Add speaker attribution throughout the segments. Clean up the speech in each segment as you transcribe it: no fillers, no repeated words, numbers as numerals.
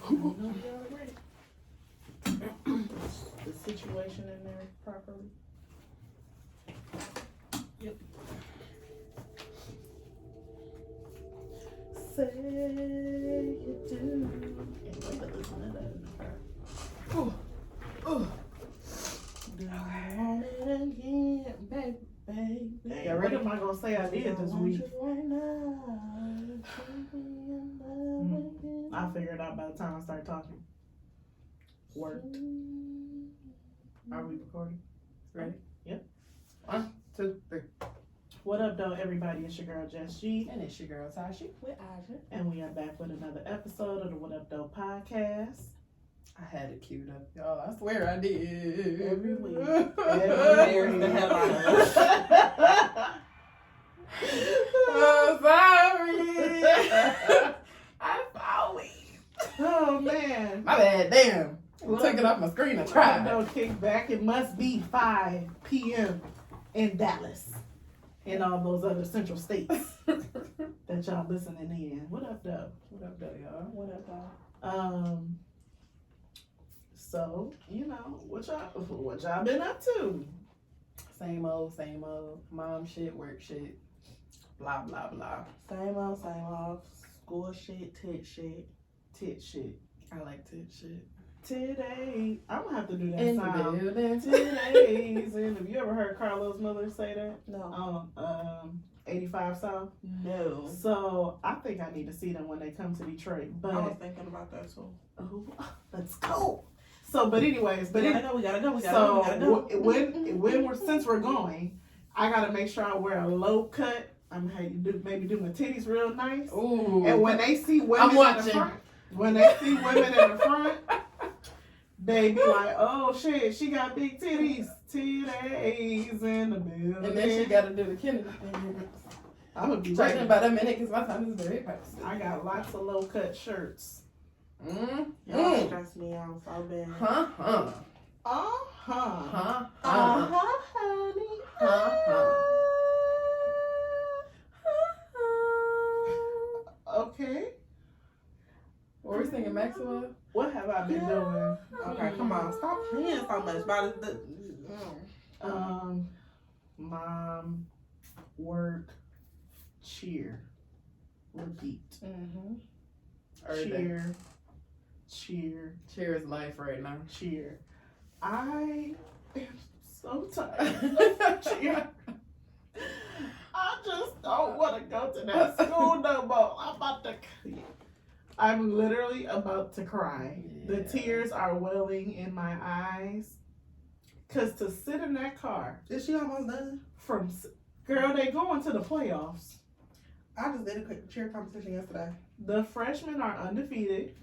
Speaker 1: The situation in there properly.
Speaker 2: Yep.
Speaker 1: Say you do. Can't wait to listen to that in the car.
Speaker 2: Ooh. Ooh.
Speaker 1: Do you want it again, baby? Yeah, what am I gonna say I did this week? I'll figure it out by the time I start talking. Worked. Are we recording? Ready? Yep.
Speaker 2: 1, 2, 3.
Speaker 1: What up, though, everybody? It's your girl, Jess G.
Speaker 2: And it's your girl, Tashi. With Aja.
Speaker 1: And we are back with another episode of the What Up, Though podcast.
Speaker 2: I had it queued up, y'all. I swear I did.
Speaker 1: Every week.
Speaker 2: Every week. The hell out of us. Oh, sorry. I'm sorry.
Speaker 1: Oh, man.
Speaker 2: My bad, damn. I took it off my screen and tried.
Speaker 1: No kickback. It must be 5 p.m. in Dallas and all those other central states that y'all listening in. What up, though?
Speaker 2: What up, though, y'all?
Speaker 1: What up, though? So, you know, what y'all been up to?
Speaker 2: Same old. Mom shit, work shit, blah, blah, blah.
Speaker 1: Same old. School shit, tit shit.
Speaker 2: I like tit shit.
Speaker 1: Today, I'm gonna have to do that
Speaker 2: In
Speaker 1: sound.
Speaker 2: the building.
Speaker 1: Today's and have you ever heard Carlos Miller say that?
Speaker 2: No.
Speaker 1: 85 South?
Speaker 2: No.
Speaker 1: So I think I need to see them when they come to Detroit. But
Speaker 2: I was thinking about that too.
Speaker 1: Let's go. So, but anyways,
Speaker 2: We gotta go.
Speaker 1: Since we're going, I gotta make sure I wear a low cut. I'm gonna maybe do my titties real nice.
Speaker 2: Ooh.
Speaker 1: And when they see women in the front, they be like, oh shit, she got big titties. Titties in the building.
Speaker 2: And then she gotta do the Kennedy thing.
Speaker 1: I'm gonna be
Speaker 2: talking
Speaker 1: ready.
Speaker 2: about a minute because my time is very fast.
Speaker 1: I got lots of low cut shirts.
Speaker 2: Y'all
Speaker 1: stress me out so bad.
Speaker 2: Huh.
Speaker 1: Honey. Okay.
Speaker 2: What we singing, Maxwell?
Speaker 1: What have I been doing?
Speaker 2: Okay, come on. Stop playing so much about it.
Speaker 1: Mom, work, cheer, repeat. Cheer.
Speaker 2: Cheer is life right now.
Speaker 1: Cheer. I am so tired of cheer. I just don't want to go to that school no more. I'm literally about to cry. Yeah. The tears are welling in my eyes. Cause to sit in that car.
Speaker 2: Is she almost done?
Speaker 1: Girl, they going to the playoffs.
Speaker 2: I just did a quick cheer competition yesterday.
Speaker 1: The freshmen are undefeated.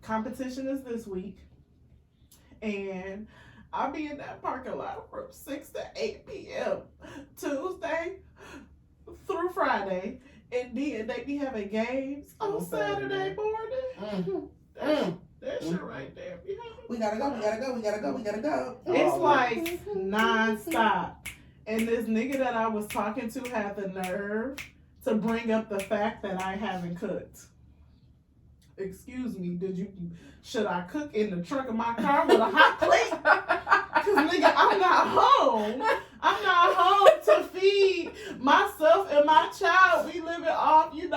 Speaker 1: Competition is this week. And I'll be in that parking lot from 6 to 8 p.m. Tuesday through Friday. And then they be having games on Saturday morning. That shit right there.
Speaker 2: We gotta go.
Speaker 1: It's like non-stop. And this nigga that I was talking to had the nerve to bring up the fact that I haven't cooked. Excuse me, should I cook in the trunk of my car with a hot plate? Cause nigga, I'm not home. I'm not home to feed myself and my child. We living off,
Speaker 2: And you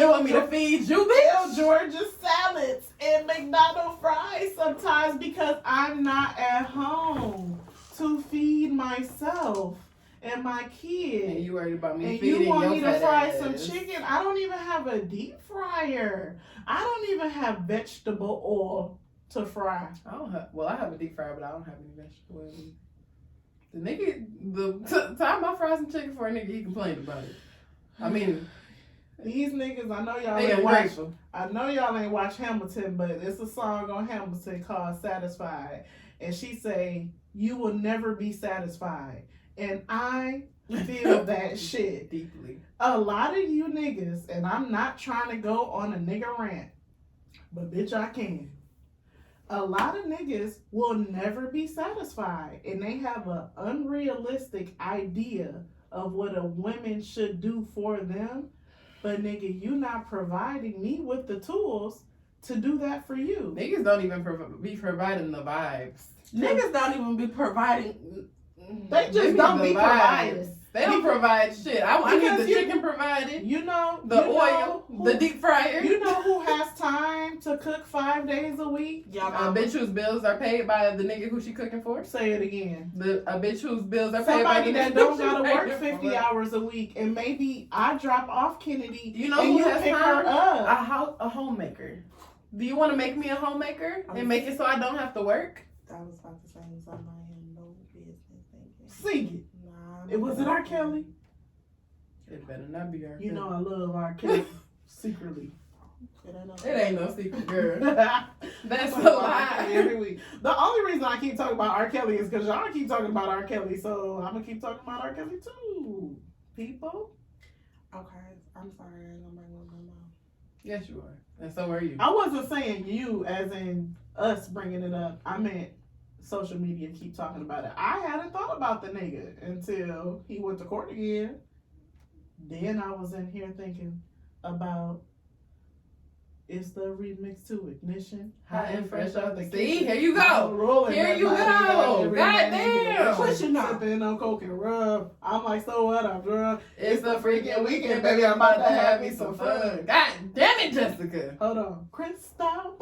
Speaker 2: want me to feed you, bitch?
Speaker 1: Georgia salads and McDonald's fries sometimes because I'm not at home to feed myself and my kid.
Speaker 2: And you worried about me
Speaker 1: and
Speaker 2: feeding
Speaker 1: you want
Speaker 2: your
Speaker 1: me to fry
Speaker 2: ass.
Speaker 1: some chicken? I don't even have a deep fryer. I don't even have vegetable oil to fry.
Speaker 2: I have a deep fryer, but I don't have any vegetable oil. The nigga, time I fried some chicken for a nigga, he complained about it. I mean,
Speaker 1: these niggas, I know y'all ain't watch Hamilton, but it's a song on Hamilton called Satisfied. And she say, you will never be satisfied. And I feel that shit.
Speaker 2: Deeply.
Speaker 1: A lot of you niggas, and I'm not trying to go on a nigga rant, but bitch, I can. A lot of niggas will never be satisfied. And they have an unrealistic idea of what a woman should do for them. But nigga, you not providing me with the tools to do that for you.
Speaker 2: Niggas don't even be providing the vibes.
Speaker 1: Niggas don't even be providing. They just don't be providing.
Speaker 2: They don't provide shit. I need the chicken provided.
Speaker 1: You know,
Speaker 2: the oil, the deep fryer.
Speaker 1: You know who has time to cook 5 days a week?
Speaker 2: Y'all a bitch whose bills are paid by the nigga who she cooking for.
Speaker 1: Say it again.
Speaker 2: A bitch whose bills are paid by the
Speaker 1: nigga that don't gotta work 50 hours a week, and maybe I drop off Kennedy.
Speaker 2: You know who has
Speaker 1: pick
Speaker 2: time?
Speaker 1: her up?
Speaker 2: A homemaker. Do you want to make me a homemaker and make it so I don't have to work?
Speaker 3: I was about to say something I had no business thinking.
Speaker 1: Sing it. Was it R. Kelly?
Speaker 2: It better not be R. Kelly.
Speaker 1: You know I love R. Kelly secretly.
Speaker 2: It ain't no secret, girl. That's a lie.
Speaker 1: Every week. The only reason I keep talking about R. Kelly is because y'all keep talking about R. Kelly, so I'm gonna keep talking about R. Kelly too. People.
Speaker 3: Okay, I'm sorry, I ain't gonna bring one of them out.
Speaker 2: Yes, you are, and so are you.
Speaker 1: I wasn't saying you, as in us bringing it up. I meant social media keep talking about it. I hadn't thought about the nigga until he went to court again. Then I was in here thinking about it's the remix to Ignition.
Speaker 2: Hot and fresh out the
Speaker 1: kitchen.
Speaker 2: See, here you go. Here you go. Goddamn.
Speaker 1: Pushing up. Sipping on coke and rub. I'm like, so what? I'm drunk.
Speaker 2: It's the freaking weekend, baby. I'm about to have me some fun. God damn it, Jessica.
Speaker 1: Hold on. Crystal.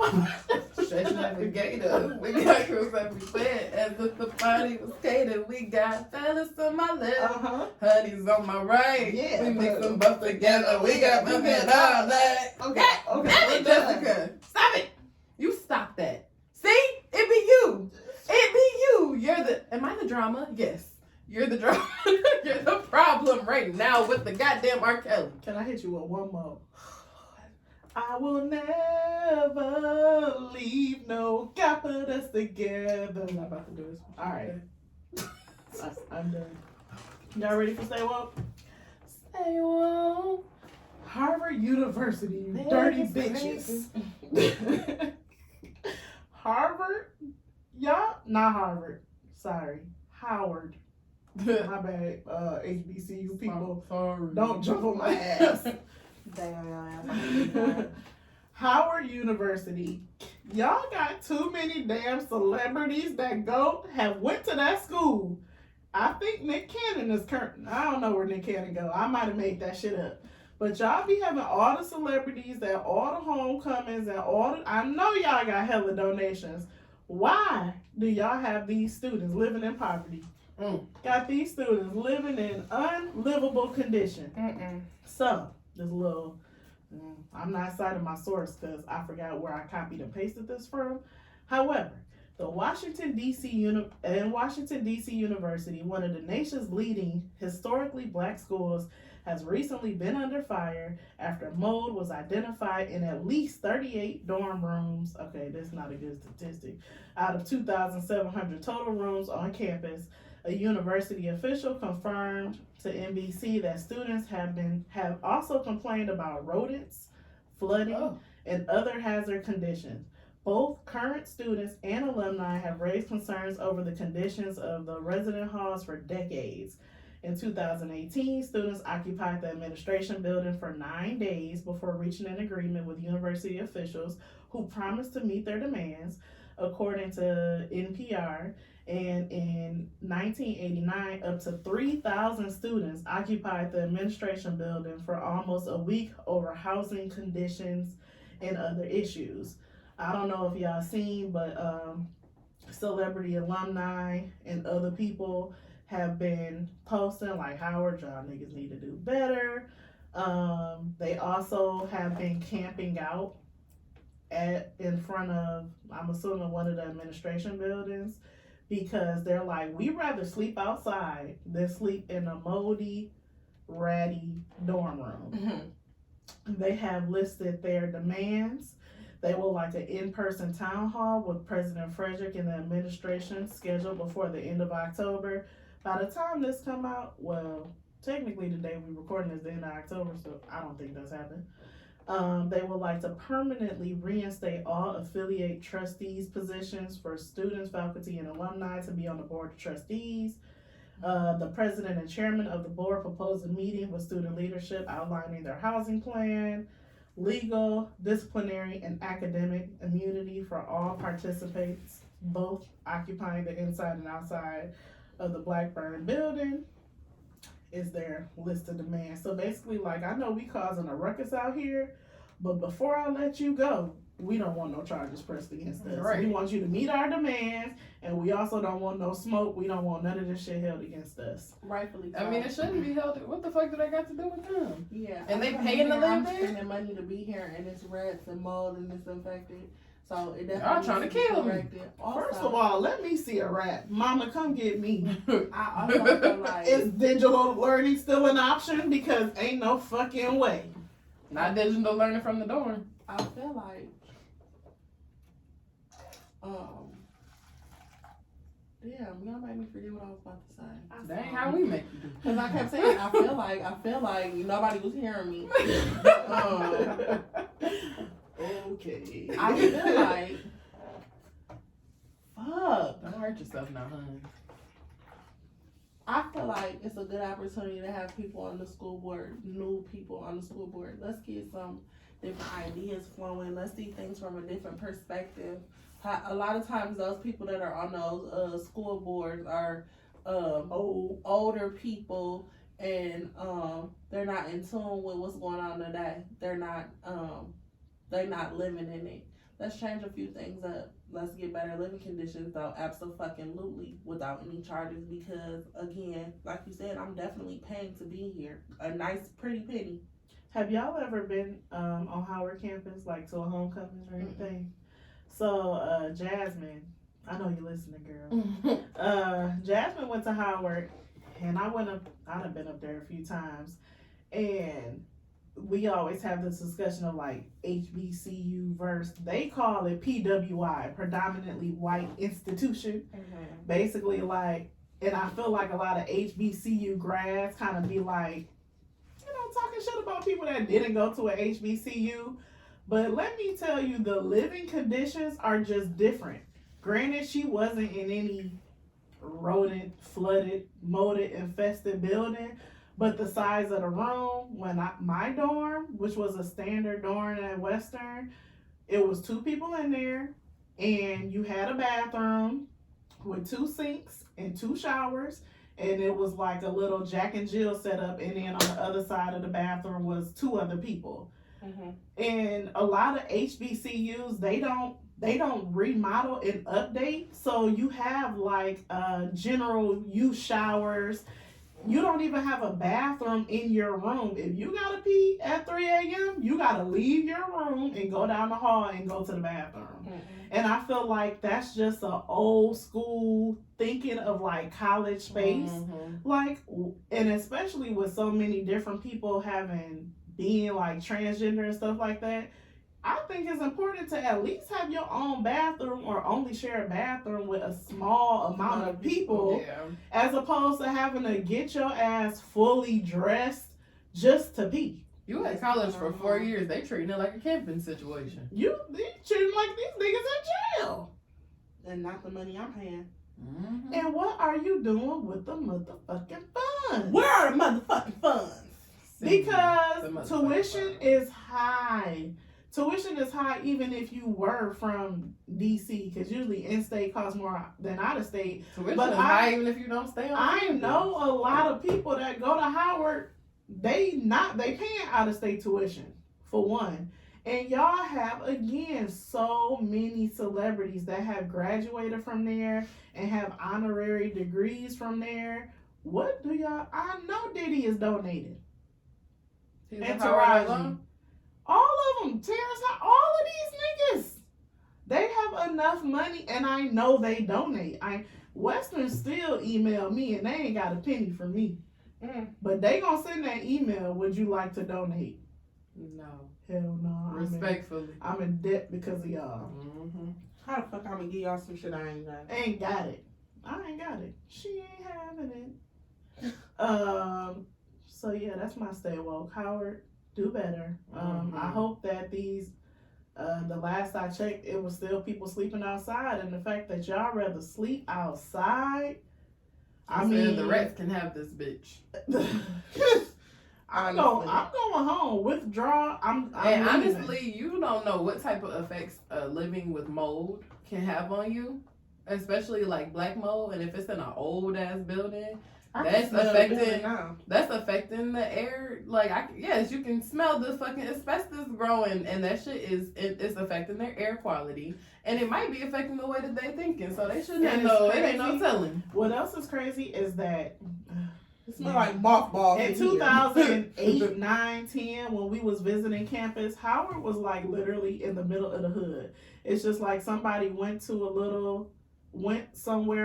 Speaker 2: Stretch navigator. We got cruise everywhere. As if the party was catered. We got fellas on my left. Honey's on my right.
Speaker 1: Yeah.
Speaker 2: We mix them both together. We got my man all that.
Speaker 1: Okay.
Speaker 2: Damn it, Jessica. Stop it. You stop that. See? It be you. It be you. Am I the drama? Yes. You're the drama. You're the problem right now with the goddamn R. Kelly.
Speaker 1: Can I hit you with one more? I will never leave. No, God put us together.
Speaker 2: I'm not about to do this.
Speaker 1: All right. I'm done. Y'all ready for Stay Woke?
Speaker 2: Stay woke.
Speaker 1: Harvard University, you dirty bitches. Harvard? Y'all? Not Harvard. Sorry. Howard. My bad. HBCU people.
Speaker 2: Sorry.
Speaker 1: Don't jump on my ass.
Speaker 3: Damn.
Speaker 1: Howard University. Y'all got too many damn celebrities that have went to that school. I think Nick Cannon is current. I don't know where Nick Cannon go. I might have made that shit up. But y'all be having all the celebrities and all the homecomings and I know y'all got hella donations. Why do y'all have these students living in poverty? Got these students living in unlivable conditions. So, this little, I'm not citing my source because I forgot where I copied and pasted this from. However, the Washington, D.C. University, one of the nation's leading historically black schools, has recently been under fire after mold was identified in at least 38 dorm rooms. Okay, that's not a good statistic. Out of 2,700 total rooms on campus, a university official confirmed to NBC that students have also complained about rodents, flooding, and other hazard conditions. Both current students and alumni have raised concerns over the conditions of the resident halls for decades. In 2018, students occupied the administration building for 9 days before reaching an agreement with university officials who promised to meet their demands, according to NPR. And in 1989, up to 3,000 students occupied the administration building for almost a week over housing conditions and other issues. I don't know if y'all seen, but celebrity alumni and other people have been posting like, Howard, y'all niggas need to do better. They also have been camping out in front of, I'm assuming, one of the administration buildings, because they're like, we rather sleep outside than sleep in a moldy, ratty dorm room. They have listed their demands. They will like an in-person town hall with President Frederick and the administration scheduled before the end of October. By the time this come out, well, technically the day we recording is the end of October, so I don't think that's happened. They would like to permanently reinstate all affiliate trustees positions for students, faculty, and alumni to be on the board of trustees. The president and chairman of the board proposed a meeting with student leadership outlining their housing plan. legal, disciplinary, and academic immunity for all participants, both occupying the inside and outside of the Blackburn building, is their list of demands. So basically, like, I know we causing a ruckus out here, but before I let you go, we don't want no charges pressed against us.
Speaker 2: Right.
Speaker 1: We want you to meet our demands, and we also don't want no smoke. We don't want none of this shit held against us.
Speaker 3: Rightfully so.
Speaker 2: I mean, it shouldn't be held. What the fuck do they got to do with them?
Speaker 3: Yeah.
Speaker 2: And they
Speaker 3: I'm
Speaker 2: paying to
Speaker 3: here,
Speaker 2: live
Speaker 3: I'm
Speaker 2: there?
Speaker 3: spending money to be here, and it's rats and mold and it's infected. So it
Speaker 2: Y'all
Speaker 3: definitely
Speaker 2: trying to
Speaker 3: needs be
Speaker 2: kill me.
Speaker 3: corrected.
Speaker 1: First of all, let me see a rat. Mama, come get me.
Speaker 3: I also feel like
Speaker 1: Is digital learning still an option? Because ain't no fucking way.
Speaker 2: Not digital learning from the dorm.
Speaker 3: I feel like damn, y'all made me forget what I was about to say.
Speaker 2: That ain't how we make you do.
Speaker 3: Cause I kept saying I feel like nobody was hearing me.
Speaker 1: Okay.
Speaker 3: I feel like fuck.
Speaker 2: Don't hurt yourself now, honey.
Speaker 3: I feel like it's a good opportunity to have people on the school board, new people on the school board. Let's get some different ideas flowing. Let's see things from a different perspective. A lot of times those people that are on those school boards are older people, and they're not in tune with what's going on today. They're not living in it. Let's change a few things up. Let's get better living conditions, though, absolutely, without any charges, because, again, like you said, I'm definitely paying to be here. A nice, pretty penny.
Speaker 1: Have y'all ever been on Howard campus, like to a homecoming or anything? So, Jasmine, I know you're listening, girl. Jasmine went to Howard, and I've been up there a few times, and we always have this discussion of like HBCU versus, they call it PWI, predominantly white institution. Basically, like, and I feel like a lot of HBCU grads kind of be like, talking shit about people that didn't go to a HBCU. But let me tell you, the living conditions are just different. Granted, she wasn't in any rodent, flooded, molded, infested building, but the size of the room, my dorm, which was a standard dorm at Western, it was 2 people in there, and you had a bathroom with 2 sinks and 2 showers, and it was like a little Jack and Jill setup, and then on the other side of the bathroom was 2 other people. And a lot of HBCUs, they don't remodel and update, so you have like general use showers. You don't even have a bathroom in your room. If you gotta pee at 3 a.m., you gotta leave your room and go down the hall and go to the bathroom. And I feel like that's just an old school thinking of like college space. Like, and especially with so many different people being like transgender and stuff like that, I think it's important to at least have your own bathroom or only share a bathroom with a small amount of people, as opposed to having to get your ass fully dressed just to pee.
Speaker 2: You at college for 4 years, they treating it like a camping situation.
Speaker 1: They treating like these niggas in jail.
Speaker 3: And not the money I'm paying.
Speaker 1: And what are you doing with the motherfucking funds?
Speaker 3: Where are the motherfucking funds?
Speaker 1: Because tuition is high. Tuition is high even if you were from DC, because usually in-state costs more than out-of-state.
Speaker 2: Tuition is high even if you don't stay on
Speaker 1: I
Speaker 2: campus.
Speaker 1: know a lot of people that go to Howard, they paying out-of-state tuition, for one. And y'all have, again, so many celebrities that have graduated from there and have honorary degrees from there. What do y'all, I know Diddy is donated.
Speaker 2: He's
Speaker 1: And
Speaker 2: a Howard
Speaker 1: Taraji.
Speaker 2: alum?
Speaker 1: All of them, Terrence, all of these niggas, they have enough money, and I know they donate. Western still email me, and they ain't got a penny from me. But they gonna send that email, would you like to donate?
Speaker 2: No.
Speaker 1: Hell no.
Speaker 2: Respectfully.
Speaker 1: I'm in debt because of y'all.
Speaker 3: How the fuck I'm gonna give y'all some shit I ain't got?
Speaker 1: Ain't got it. I ain't got it. She ain't having it. So yeah, that's my stay woke. Howard, do better. I hope that these, the last I checked, it was still people sleeping outside, and the fact that y'all rather sleep outside. I mean,
Speaker 2: the rats can have this bitch.
Speaker 1: I'm
Speaker 3: Honestly.
Speaker 1: going home. Withdraw. I'm
Speaker 2: And
Speaker 1: leaving.
Speaker 2: honestly, you don't know what type of effects living with mold can have on you, especially like black mold. And if it's in an old ass building, that's affecting the air. Like, yes, you can smell the fucking asbestos growing, and that shit it's affecting their air quality, and it might be affecting the way that they thinking. So they shouldn't
Speaker 1: And
Speaker 2: know.
Speaker 1: it's
Speaker 2: It ain't no
Speaker 1: crazy.
Speaker 2: telling.
Speaker 1: What else is crazy is that
Speaker 3: It smells like mothballs
Speaker 1: in
Speaker 3: here.
Speaker 1: 2008, 9, 10, when we was visiting campus, Howard was like literally in the middle of the hood. It's just like somebody went somewhere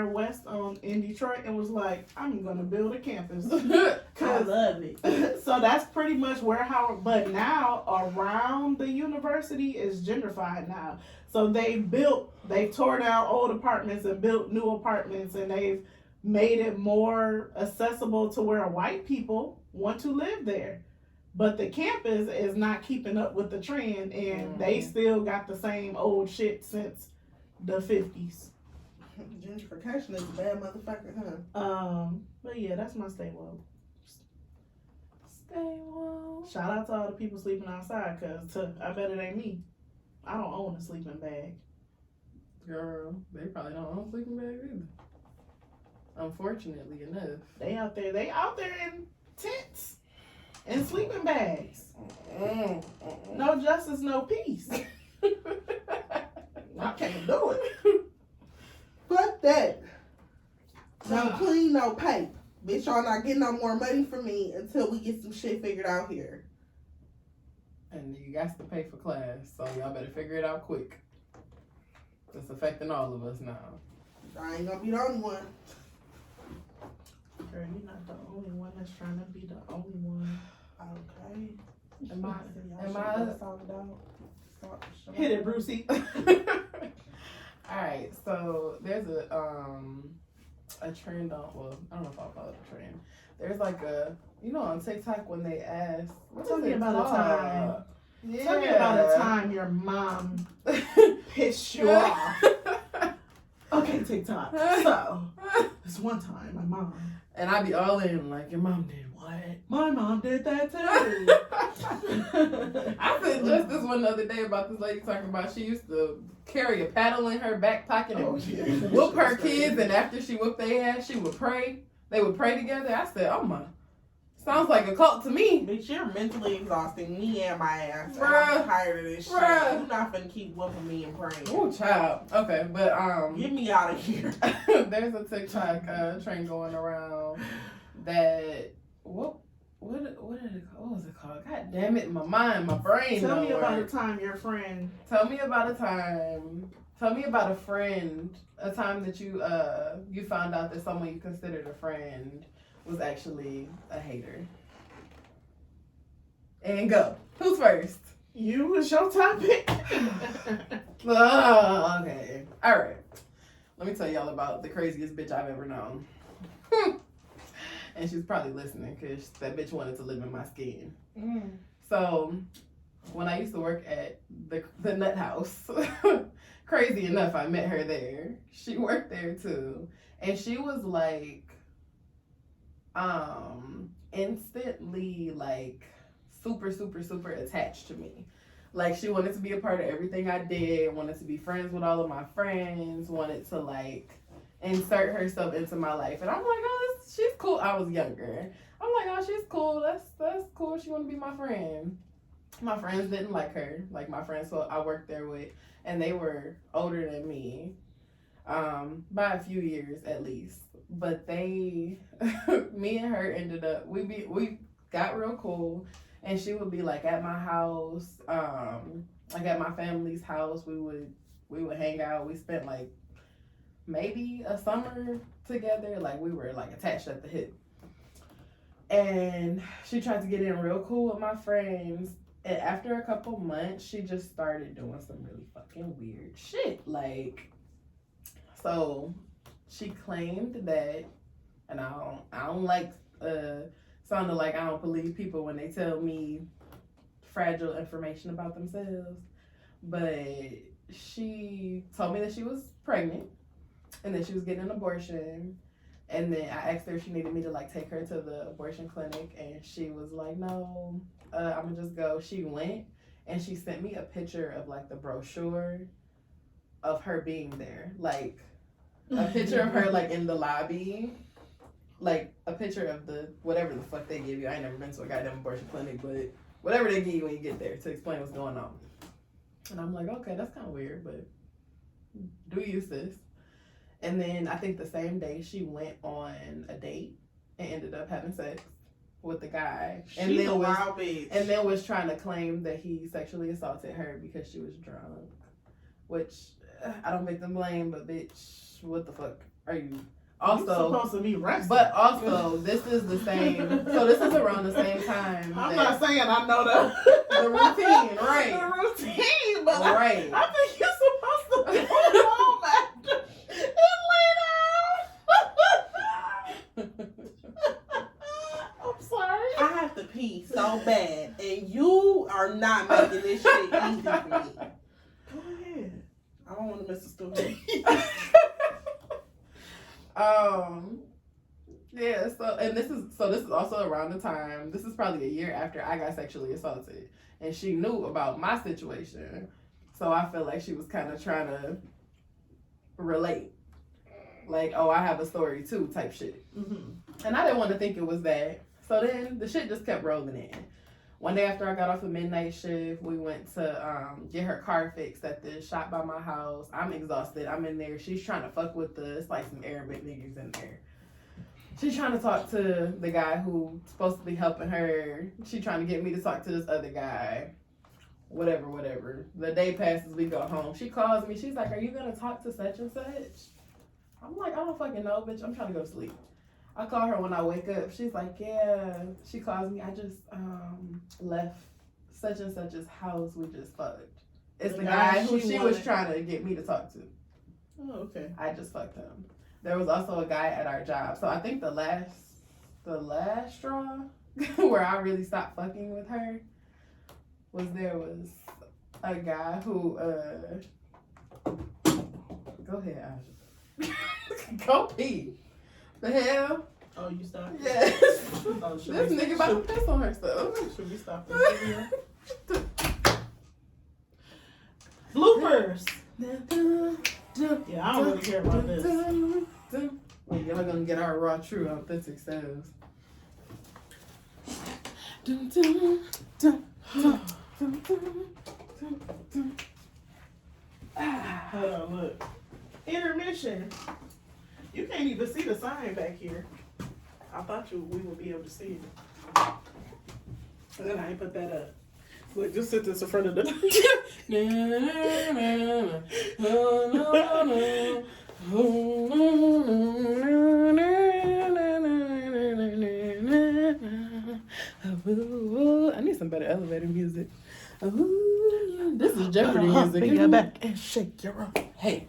Speaker 1: west in Detroit and was like, I'm gonna build a campus.
Speaker 3: I love it.
Speaker 1: So that's pretty much where Howard, but now around the university is gentrified now. So they've tore down old apartments and built new apartments, and they've made it more accessible to where white people want to live there. But the campus is not keeping up with the trend, and they still got the same old shit since the 50s.
Speaker 3: Gentrification is a bad motherfucker, huh?
Speaker 1: But yeah, that's my stay woke.
Speaker 2: Stay woke.
Speaker 1: Shout out to all the people sleeping outside, cause I bet it ain't me. I don't own a sleeping bag.
Speaker 2: Girl, they probably don't own sleeping bags either. Unfortunately enough.
Speaker 1: They out there in tents and sleeping bags. No justice, no peace. I can't do it.
Speaker 3: Fuck that. No clean, no pay. Bitch, y'all not getting no more money from me until we get some shit figured out here.
Speaker 2: And you got to pay for class, so y'all better figure it out quick. It's affecting all of us now.
Speaker 3: I ain't gonna be the only one.
Speaker 1: Girl, you're not the only one that's trying to be the only one.
Speaker 3: Okay.
Speaker 1: Hit it, Brucey.
Speaker 2: Alright, so there's a trend on, well, I don't know if I'll call it a trend. There's like on TikTok when they ask,
Speaker 1: Tell me about a time.
Speaker 2: Yeah.
Speaker 1: Tell me about a time your mom pissed you off. Okay, TikTok. So, this one time, my mom.
Speaker 2: And I be all in, like, your mom did what?
Speaker 1: My mom did that too.
Speaker 2: I said just this one the other day about this lady talking about she used to carry a paddle in her back pocket and whoop her kids, and after she whooped their ass, she would pray. They would pray together. I said, oh my. Sounds like a cult to me.
Speaker 3: Bitch, you're mentally exhausting me and my ass.
Speaker 2: Bruh.
Speaker 3: I'm tired of this shit.
Speaker 2: Bruh.
Speaker 3: You're not finna keep whooping me and praying.
Speaker 2: Oh, child. Okay, but
Speaker 3: Get me out of here.
Speaker 2: there's a TikTok trend going around that what was it called? God damn it, my mind, my brain.
Speaker 1: Tell
Speaker 2: don't
Speaker 1: me about a
Speaker 2: work.
Speaker 1: time your friend.
Speaker 2: Tell me about a friend. A time that you found out that someone you considered a friend was actually a hater. And go. Who's first?
Speaker 1: You was your topic.
Speaker 2: Oh, okay. All right. Let me tell y'all about the craziest bitch I've ever known. And she's probably listening because that bitch wanted to live in my skin. So, when I used to work at the nut house, crazy enough, I met her there. She worked there too. And she was like, instantly like super, super, super attached to me. Like, she wanted to be a part of everything I did, wanted to be friends with all of my friends, wanted to like insert herself into my life. And I'm like, oh, she's cool. I was younger. I'm like, oh, she's cool. That's cool. She want to be my friend. My friends didn't like her. Like, my friends who I worked there with, and they were older than me, by a few years at least. But me and her ended up, we got real cool, and she would be like at my house, like at my family's house. We would hang out. We spent like maybe a summer together. Like, we were like attached at the hip. And she tried to get in real cool with my friends. And after a couple months, she just started doing some really fucking weird shit. Like, so she claimed that, and I don't like sounding like I don't believe people when they tell me fragile information about themselves, but she told me that she was pregnant and that she was getting an abortion, And then I asked her if she needed me to like take her to the abortion clinic, and she was like, no, I'm gonna just go. She went, and she sent me a picture of like the brochure of her being there, like a picture of her like in the lobby, like a picture of the whatever the fuck they give you. I ain't never been to a goddamn abortion clinic, but whatever they give you when you get there to explain what's going on. And I'm like, okay, that's kind of weird, but do you, sis? And then I think the same day she went on a date and ended up having sex with the guy. And
Speaker 3: She's
Speaker 2: then
Speaker 3: a wild bitch.
Speaker 2: And then was trying to claim that he sexually assaulted her because she was drunk. Which, I don't victim blame, but bitch, what the fuck are you? Also,
Speaker 1: you're supposed to be resting.
Speaker 2: But also, this is the same. So this is around the same time.
Speaker 1: I'm not saying I know the
Speaker 2: routine, right?
Speaker 1: The routine, but
Speaker 2: right.
Speaker 1: I think you're supposed to go home after and lay down. I'm sorry.
Speaker 3: I have to pee so bad, and you are not making this shit easy for me.
Speaker 1: Go ahead.
Speaker 3: I don't want to miss a story.
Speaker 2: Yeah, so this is also around the time, this is probably a year after I got sexually assaulted, and she knew about my situation, so I feel like she was kind of trying to relate, like, oh, I have a story too type shit. And I didn't want to think it was that, so then the shit just kept rolling in. One day after I got off a midnight shift, we went to get her car fixed at the shop by my house. I'm exhausted. I'm in there. She's trying to fuck with us, like some Arabic niggas in there. She's trying to talk to the guy who's supposed to be helping her. She's trying to get me to talk to this other guy. Whatever. The day passes, we go home. She calls me. She's like, are you going to talk to such and such? I'm like, I don't fucking know, bitch. I'm trying to go to sleep. I call her when I wake up. She's like, yeah. She calls me. I just left such and such's house. We just fucked. It's the guy who she was trying to get me to talk to.
Speaker 1: Oh, okay.
Speaker 2: I just fucked him. There was also a guy at our job. So I think the last straw where I really stopped fucking with her was a guy who go ahead, Aja. Go pee. The hell?
Speaker 3: Oh, you stopped?
Speaker 2: Yes.
Speaker 3: Oh,
Speaker 2: This nigga about to piss on herself.
Speaker 3: Should we stop this video? Bloopers. Yeah, I don't really care about this.
Speaker 2: Wait, y'all gonna get our raw, true, authentic selves.
Speaker 1: Hold on, look. Intermission. You can't even see the sign back here. I thought we would be able to see it. And then I ain't put that up. Look, just sit this in front of the
Speaker 2: I need some better elevator music. This is Jeopardy music.
Speaker 3: Bring your back and shake your rump.
Speaker 2: Hey.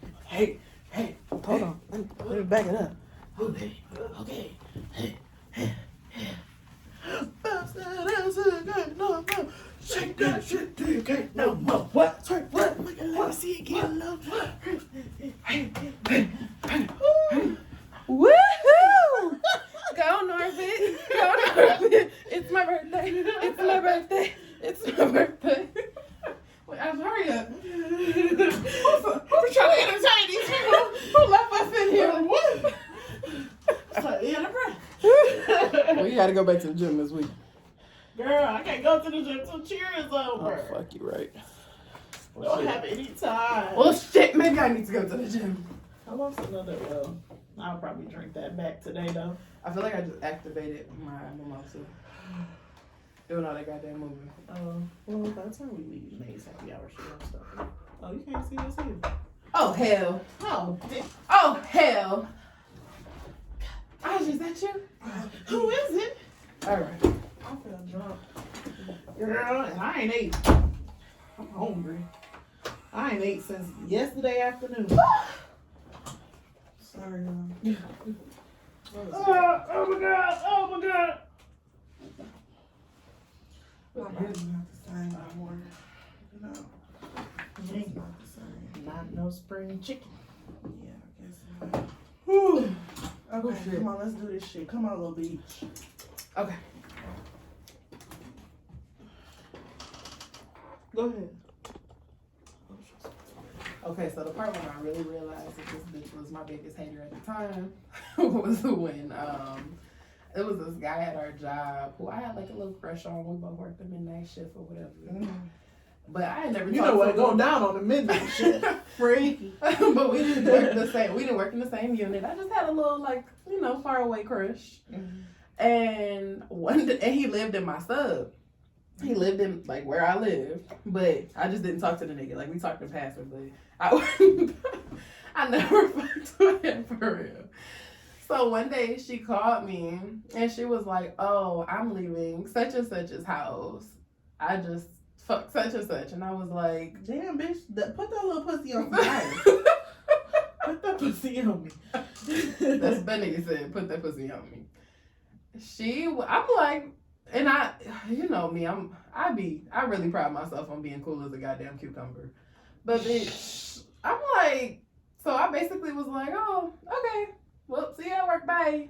Speaker 3: Hold on. Let me back it up. Okay. Shake that shit till you can't no more. What? What? Let me see it get low.
Speaker 2: Woohoo! Go Norbit. It's my birthday. Wait, hurry up.
Speaker 1: We're trying to entertain these people.
Speaker 2: Who left us in here?
Speaker 1: What? Yeah,
Speaker 2: Well, you gotta go back to the gym this week.
Speaker 1: girl, I can't go to the gym till cheer is over.
Speaker 2: Oh, fuck, you right.
Speaker 1: We don't have any time.
Speaker 2: Well, shit, maybe I need to go to the gym.
Speaker 1: I lost another, I'll probably drink that back today, though.
Speaker 2: I feel like I just activated my mimosa. Doing all that goddamn moving.
Speaker 1: Well, by the time we leave, Nate's happy hour shit and stuff. Oh, you can't see this either.
Speaker 2: Oh, hell. Oh, hell. Aja, is that you?
Speaker 1: Who is it?
Speaker 2: All right.
Speaker 1: I feel drunk. Girl, and I ain't ate. I'm hungry. I ain't ate since yesterday afternoon.
Speaker 3: Sorry, Mom.
Speaker 1: Oh my God.
Speaker 3: My body's not the same anymore. No. It's not the same.
Speaker 1: Not no spring chicken.
Speaker 3: Yeah, I guess not.
Speaker 1: Whew.
Speaker 3: Okay,
Speaker 2: shit.
Speaker 3: come on, let's do this shit. Come on, little bitch.
Speaker 2: Okay.
Speaker 1: Go ahead.
Speaker 2: Okay, so the part when I really realized that this bitch was my biggest hater at the time was when it was this guy at our job who I had like a little crush on. We both worked the midnight shift or whatever. But I had never.
Speaker 1: You know what? Go down on the midnight shit. Freaky.
Speaker 2: But we didn't work the same. We didn't work in the same unit. I just had a little like far away crush. And one day, and he lived in my sub. He lived in like where I lived, but I just didn't talk to the nigga. Like we talked in passing, but I never fucked with him for real. So one day she called me and she was like, "Oh, I'm leaving such and such's house. I just fucked such and such," and I was like,
Speaker 3: "Damn, bitch, put that little pussy on me."
Speaker 1: Put that pussy on me.
Speaker 2: That's what that nigga said. Put that pussy on me. I'm like. And you know me, I really pride myself on being cool as a goddamn cucumber. But bitch, I'm like, so I basically was like, oh, okay, well, see you at work, bye.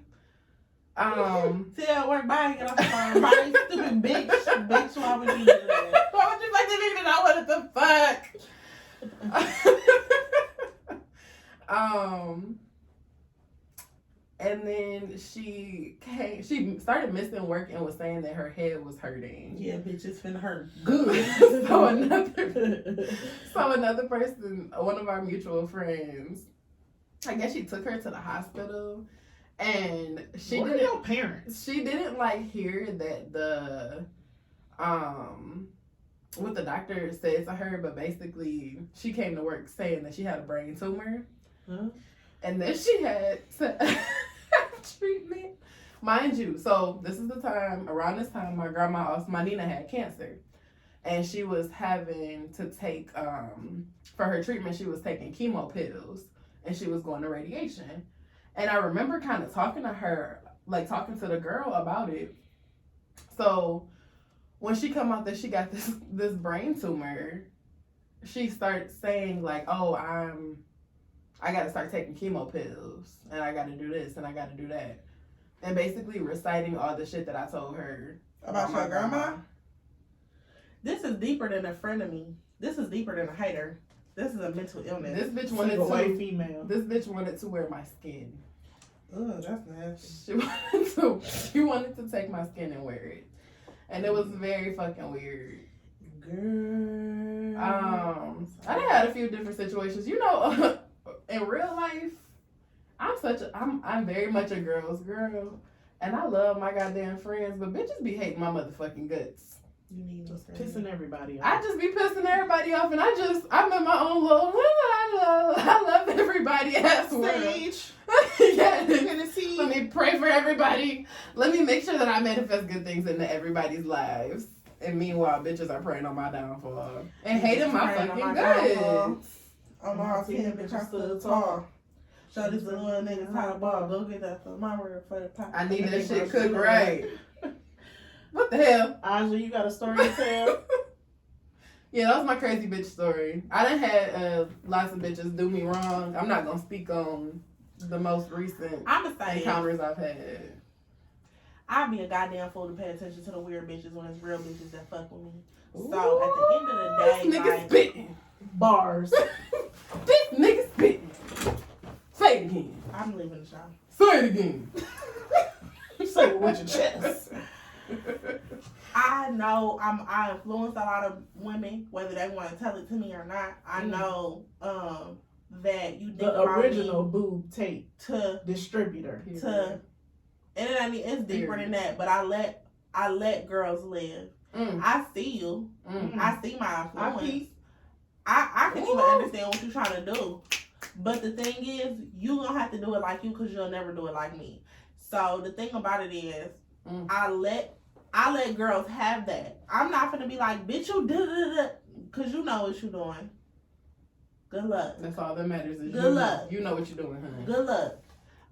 Speaker 3: See you at work, bye. Get off the phone, bye, stupid bitch. Bitch, why would you do that?
Speaker 2: Why would you fuck the nigga that I wanted to fuck? And then she started missing work and was saying that her head was hurting.
Speaker 3: Yeah, bitch, it's finna hurt.
Speaker 2: Good. So another person, one of our mutual friends, I guess she took her to the hospital, and
Speaker 1: What are your parents?
Speaker 2: She didn't like hear that what the doctor said to her, but basically she came to work saying that she had a brain tumor.
Speaker 3: Huh?
Speaker 2: And then she had to have treatment. Mind you, so this is the time, around this time, my Nina had cancer. And she was having to take, for her treatment, she was taking chemo pills. And she was going to radiation. And I remember kind of talking to her, like talking to the girl about it. So when she come out that she got this brain tumor, she starts saying like, oh, I got to start taking chemo pills, and I got to do this, and I got to do that. And basically reciting all the shit that I told her.
Speaker 3: About my grandma? This is deeper than a friend of me. This is deeper than a hater. This is a mental illness.
Speaker 2: This bitch wanted
Speaker 1: white female.
Speaker 2: This bitch wanted to wear my skin.
Speaker 3: Oh, that's nasty.
Speaker 2: She wanted to take my skin and wear it. And it was very fucking weird.
Speaker 3: Girl.
Speaker 2: I done had a few different situations. You know, in real life, I'm very much a girl's girl, and I love my goddamn friends, but bitches be hating my motherfucking guts.
Speaker 3: You need
Speaker 1: just pissing everybody off.
Speaker 2: I just be pissing everybody off, and I'm in my own little. I love everybody ass world. Yeah, let me pray for everybody. Let me make sure that I manifest good things into everybody's lives. And meanwhile, bitches are praying on my downfall and hating my fucking guts.
Speaker 3: I'm all 10, bitch, I stood tall. Show these little niggas how to ball. Go get that for my word for the pop.
Speaker 2: I need that shit cooked right. What the hell?
Speaker 1: Aja, you got a story to tell?
Speaker 2: Yeah, that was my crazy bitch story. I done had lots of bitches do me wrong. I'm not going to speak on the most recent encounters I've had.
Speaker 3: I'd be a goddamn fool to pay attention to the weird bitches when it's real bitches that fuck with me. So at the end of the day,
Speaker 2: this nigga spitting.
Speaker 1: Bars.
Speaker 2: This nigga spitting. Say it again.
Speaker 3: I'm leaving the shop.
Speaker 2: Say it again.
Speaker 1: Say it with your chest.
Speaker 3: I know I influence a lot of women, whether they want to tell it to me or not. I know that you think
Speaker 1: the
Speaker 3: about
Speaker 1: original
Speaker 3: me
Speaker 1: boob tape
Speaker 3: to
Speaker 1: distributor
Speaker 3: to, and it's deeper than that. But I let girls live. I see you. I see my influence. I can even understand what you're trying to do. But the thing is, you gonna have to do it like you, because you'll never do it like me. So the thing about it is, I let girls have that. I'm not gonna be like, bitch, you da, because you know what you're doing. Good luck.
Speaker 2: That's all that matters. Is
Speaker 3: Good luck.
Speaker 2: You know what you're doing, honey.
Speaker 3: Good luck.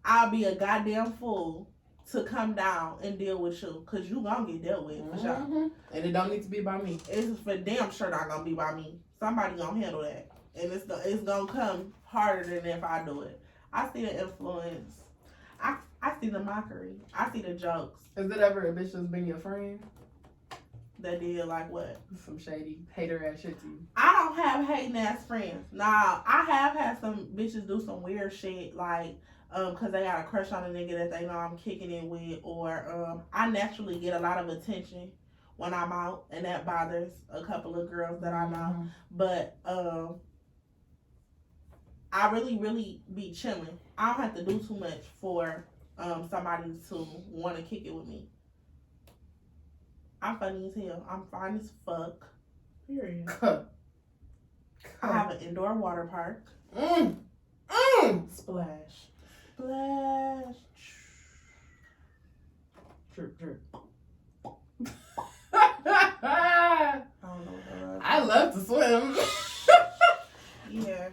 Speaker 3: I'll be a goddamn fool to come down and deal with you, because you gonna get dealt with for sure.
Speaker 2: And it don't need to be by me.
Speaker 3: It's for damn sure not gonna be by me. Somebody gonna handle that. And it's gonna come harder than if I do it. I see the influence. I see the mockery. I see the jokes.
Speaker 2: Is it ever a bitch that's been your friend?
Speaker 3: That did like what?
Speaker 2: Some shady hater ass shit to you.
Speaker 3: I don't have hating ass friends. Nah, I have had some bitches do some weird shit like cause they got a crush on a nigga that they know I'm kicking it with, or I naturally get a lot of attention when I'm out, and that bothers a couple of girls that I know. But I really be chilling. I don't have to do too much for somebody to want to kick it with me. I'm funny as hell. I'm fine as fuck.
Speaker 1: Period.
Speaker 3: I have an indoor water park.
Speaker 1: Splash.
Speaker 3: Splash.
Speaker 1: Drip, drip.
Speaker 3: I don't know what that was.
Speaker 2: I love to swim.
Speaker 3: Yeah.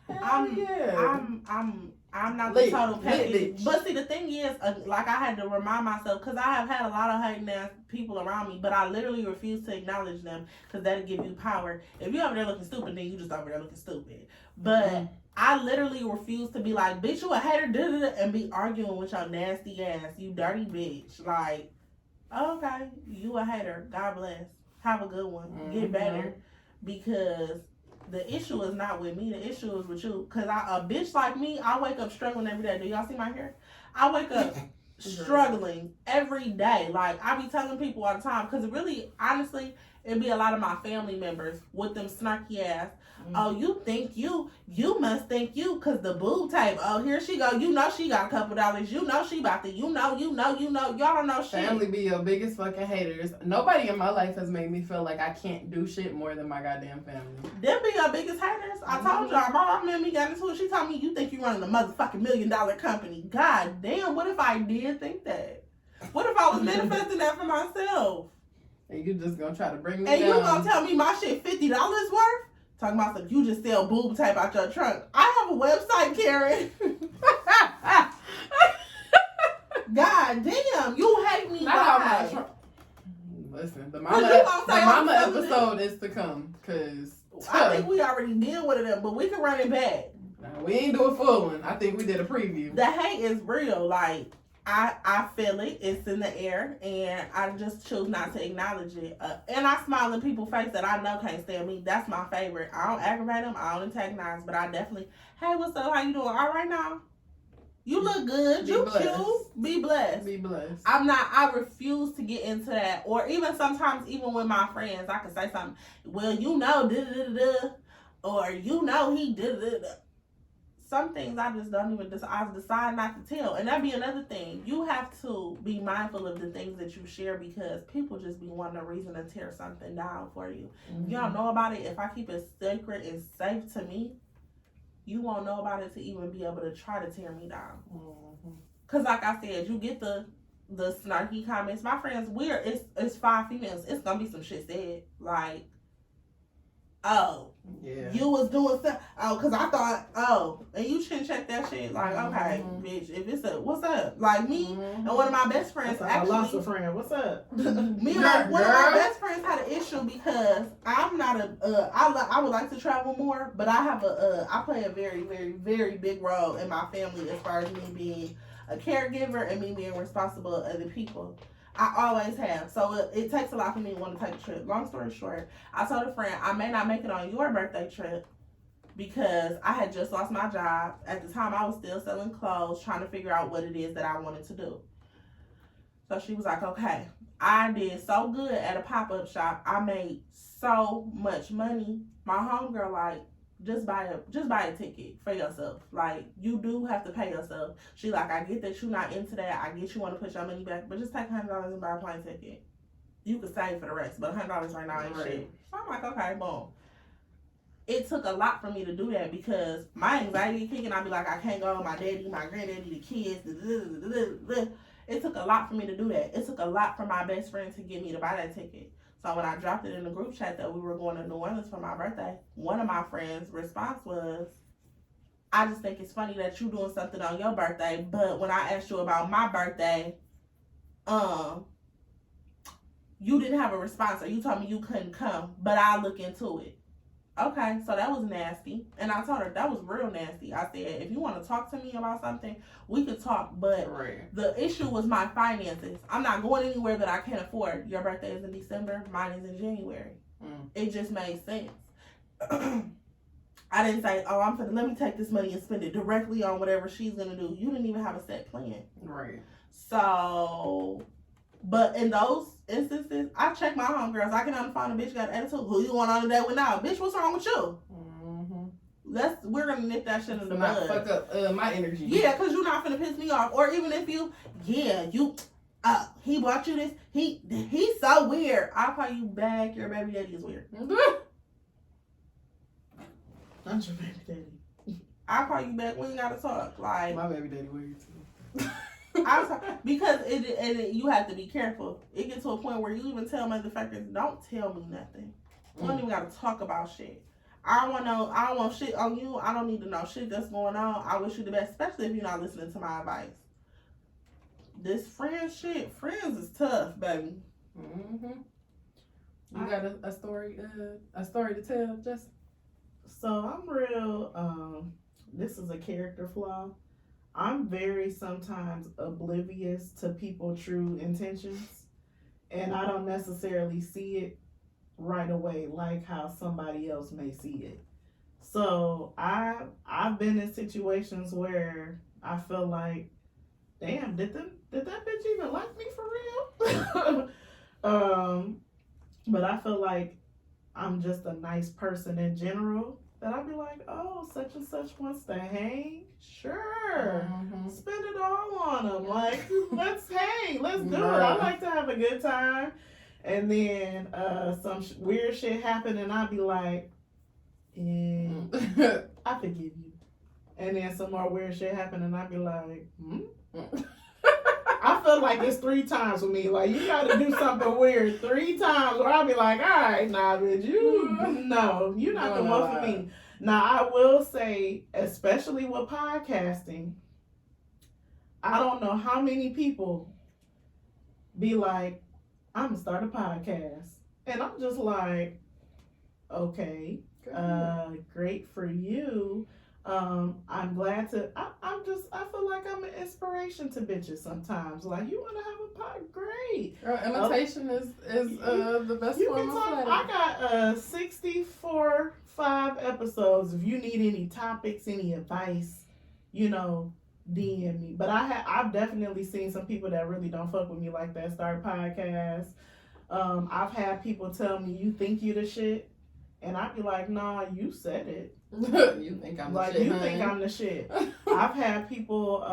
Speaker 2: I'm
Speaker 3: I'm not
Speaker 2: Lit.
Speaker 3: the total
Speaker 2: Lit
Speaker 3: package.
Speaker 2: bitch.
Speaker 3: But see, the thing is, like I had to remind myself, because I have had a lot of hating ass people around me, but I literally refuse to acknowledge them because that'll give you power. If you over there looking stupid, then you just over there looking stupid. But I literally refuse to be like, bitch, you a hater, and be arguing with your nasty ass, you dirty bitch. Like, okay, you a hater. God bless. Have a good one. Get better. Because the issue is not with me. The issue is with you. Because a bitch like me, I wake up struggling every day. Do y'all see my hair? I wake up struggling every day. Like, I be telling people all the time. Because really, honestly, it'd be a lot of my family members with them snarky ass. Oh, you think you must think you, because the boob tape. Oh, here she go. You know she got a couple dollars. You know she about to. You know. Y'all don't know shit.
Speaker 2: Family be your biggest fucking haters. Nobody in my life has made me feel like I can't do shit more than my goddamn family.
Speaker 3: Them be your biggest haters. I told y'all, my mom and me got into it. She told me, you think you running a motherfucking $1 million company. God damn, what if I did think that? What if I was manifesting that for myself?
Speaker 2: And you just gonna try to bring me
Speaker 3: and
Speaker 2: down.
Speaker 3: And you gonna tell me my shit $50 worth? Talking about some, you just sell boob tape out your trunk. I have a website, Karen. God damn, you hate me.
Speaker 2: Listen, the mama episode is to come, cause
Speaker 3: I think we already did one of them, but we can run it back.
Speaker 2: Nah, we ain't do a full one. I think we did a preview.
Speaker 3: The hate is real. Like, I feel it. It's in the air, and I just choose not to acknowledge it. And I smile in people's face that I know can't stand me. That's my favorite. I don't aggravate them. I don't antagonize, but I definitely, hey, what's up? How you doing? All right now? You look good.
Speaker 2: Be
Speaker 3: You
Speaker 2: blessed.
Speaker 3: cute. Be blessed.
Speaker 2: Be blessed.
Speaker 3: I refuse to get into that. Or even sometimes, even with my friends, I can say something. Well, you know, da-da-da-da. Or, you know, he da-da-da-da. Some things I just don't even I decide not to tell. And that'd be another thing. You have to be mindful of the things that you share, because people just be wanting a reason to tear something down for you. Mm-hmm. You don't know about it. If I keep it secret and safe to me, you won't know about it to even be able to try to tear me down. Because like I said, you get the snarky comments. My friends, it's 5 females. It's going to be some shit said. Like, oh, yeah, you was doing something. Oh, because I thought, and you shouldn't check that shit. Like, okay, bitch, if it's a, what's up? Like me and one of my best friends actually.
Speaker 1: I lost a friend. What's up?
Speaker 3: Me and one of my best friends had an issue because I'm not I would like to travel more, but I have I play a very, very, very big role in my family as far as me being a caregiver and me being responsible of other people. I always have. So it takes a lot for me to want to take a trip. Long story short, I told a friend, I may not make it on your birthday trip because I had just lost my job. At the time, I was still selling clothes, trying to figure out what it is that I wanted to do. So she was like, okay. I did so good at a pop-up shop. I made so much money. My homegirl, like, just buy a ticket for yourself. Like, you do have to pay yourself. She like, I get that you're not into that. I get you want to put your money back, but just take $100 and buy a plane ticket. You could save for the rest, but $100 right now ain't shit. So I'm like, okay, boom. It took a lot for me to do that because my anxiety kicking. I'd be like, I can't go. My daddy, my granddaddy, the kids. It took a lot for me to do that. It took a lot for my best friend to get me to buy that ticket. So when I dropped it in the group chat that we were going to New Orleans for my birthday, one of my friends' response was, I just think it's funny that you doing something on your birthday, but when I asked you about my birthday, you didn't have a response, or you told me you couldn't come, but I'll look into it. Okay, so that was nasty. And I told her that was real nasty. I said, if you want to talk to me about something, we could talk. But the issue was my finances. I'm not going anywhere that I can't afford. Your birthday is in December. Mine is in January. It just made sense. I didn't say, oh, let me take this money and spend it directly on whatever she's going to do. You didn't even have a set plan.
Speaker 2: Right.
Speaker 3: So, but in those instances, I check my homegirls. I can find a bitch got an attitude. Who you want on a date with now? Bitch, what's wrong with you? We're gonna nip that shit in the bud.
Speaker 2: Not fuck up my energy.
Speaker 3: Yeah, cause you're not gonna piss me off. Or even if he bought you this. He's so weird. I'll call you back. Your baby daddy is weird. Not your baby daddy. I'll call you back. We ain't gotta talk. Like
Speaker 2: my baby daddy weird too.
Speaker 3: Because you have to be careful. It gets to a point where you even tell motherfuckers, don't tell me nothing. You don't even gotta talk about shit. I don't want shit on you. I don't need to know shit that's going on. I wish you the best, especially if you're not listening to my advice. This friends is tough, baby.
Speaker 2: You got a story to tell, Justin?
Speaker 1: So I'm real, this is a character flaw. I'm very sometimes oblivious to people's true intentions, and I don't necessarily see it right away like how somebody else may see it. So I've been in situations where I feel like, damn, did that bitch even like me for real? But I feel like I'm just a nice person in general. That I'd be like, oh, such and such wants to hang? Sure. Spend it all on them. Like, let's hang. Let's do it. I like to have a good time. And then some weird shit happened and I'd be like, I forgive you. And then some more weird shit happened and I'd be like, I feel like it's 3 times with me. Like, you gotta do something weird 3 times where I'll be like, all right, nah, bitch, no, you're not the one for me. Now, I will say, especially with podcasting, I don't know how many people be like, I'm gonna start a podcast. And I'm just like, okay, great for you. I'm glad to. I feel like I'm an inspiration to bitches sometimes. Like, you want to have a pod, great.
Speaker 2: Girl, imitation is the best form of flattery.
Speaker 1: I got 5 episodes. If you need any topics, any advice, DM me. But I've definitely seen some people that really don't fuck with me like that start podcasts. I've had people tell me, you think you the shit? And I'd be like, nah, you said it.
Speaker 2: You think I'm the shit,
Speaker 1: you think I'm the shit. I've had people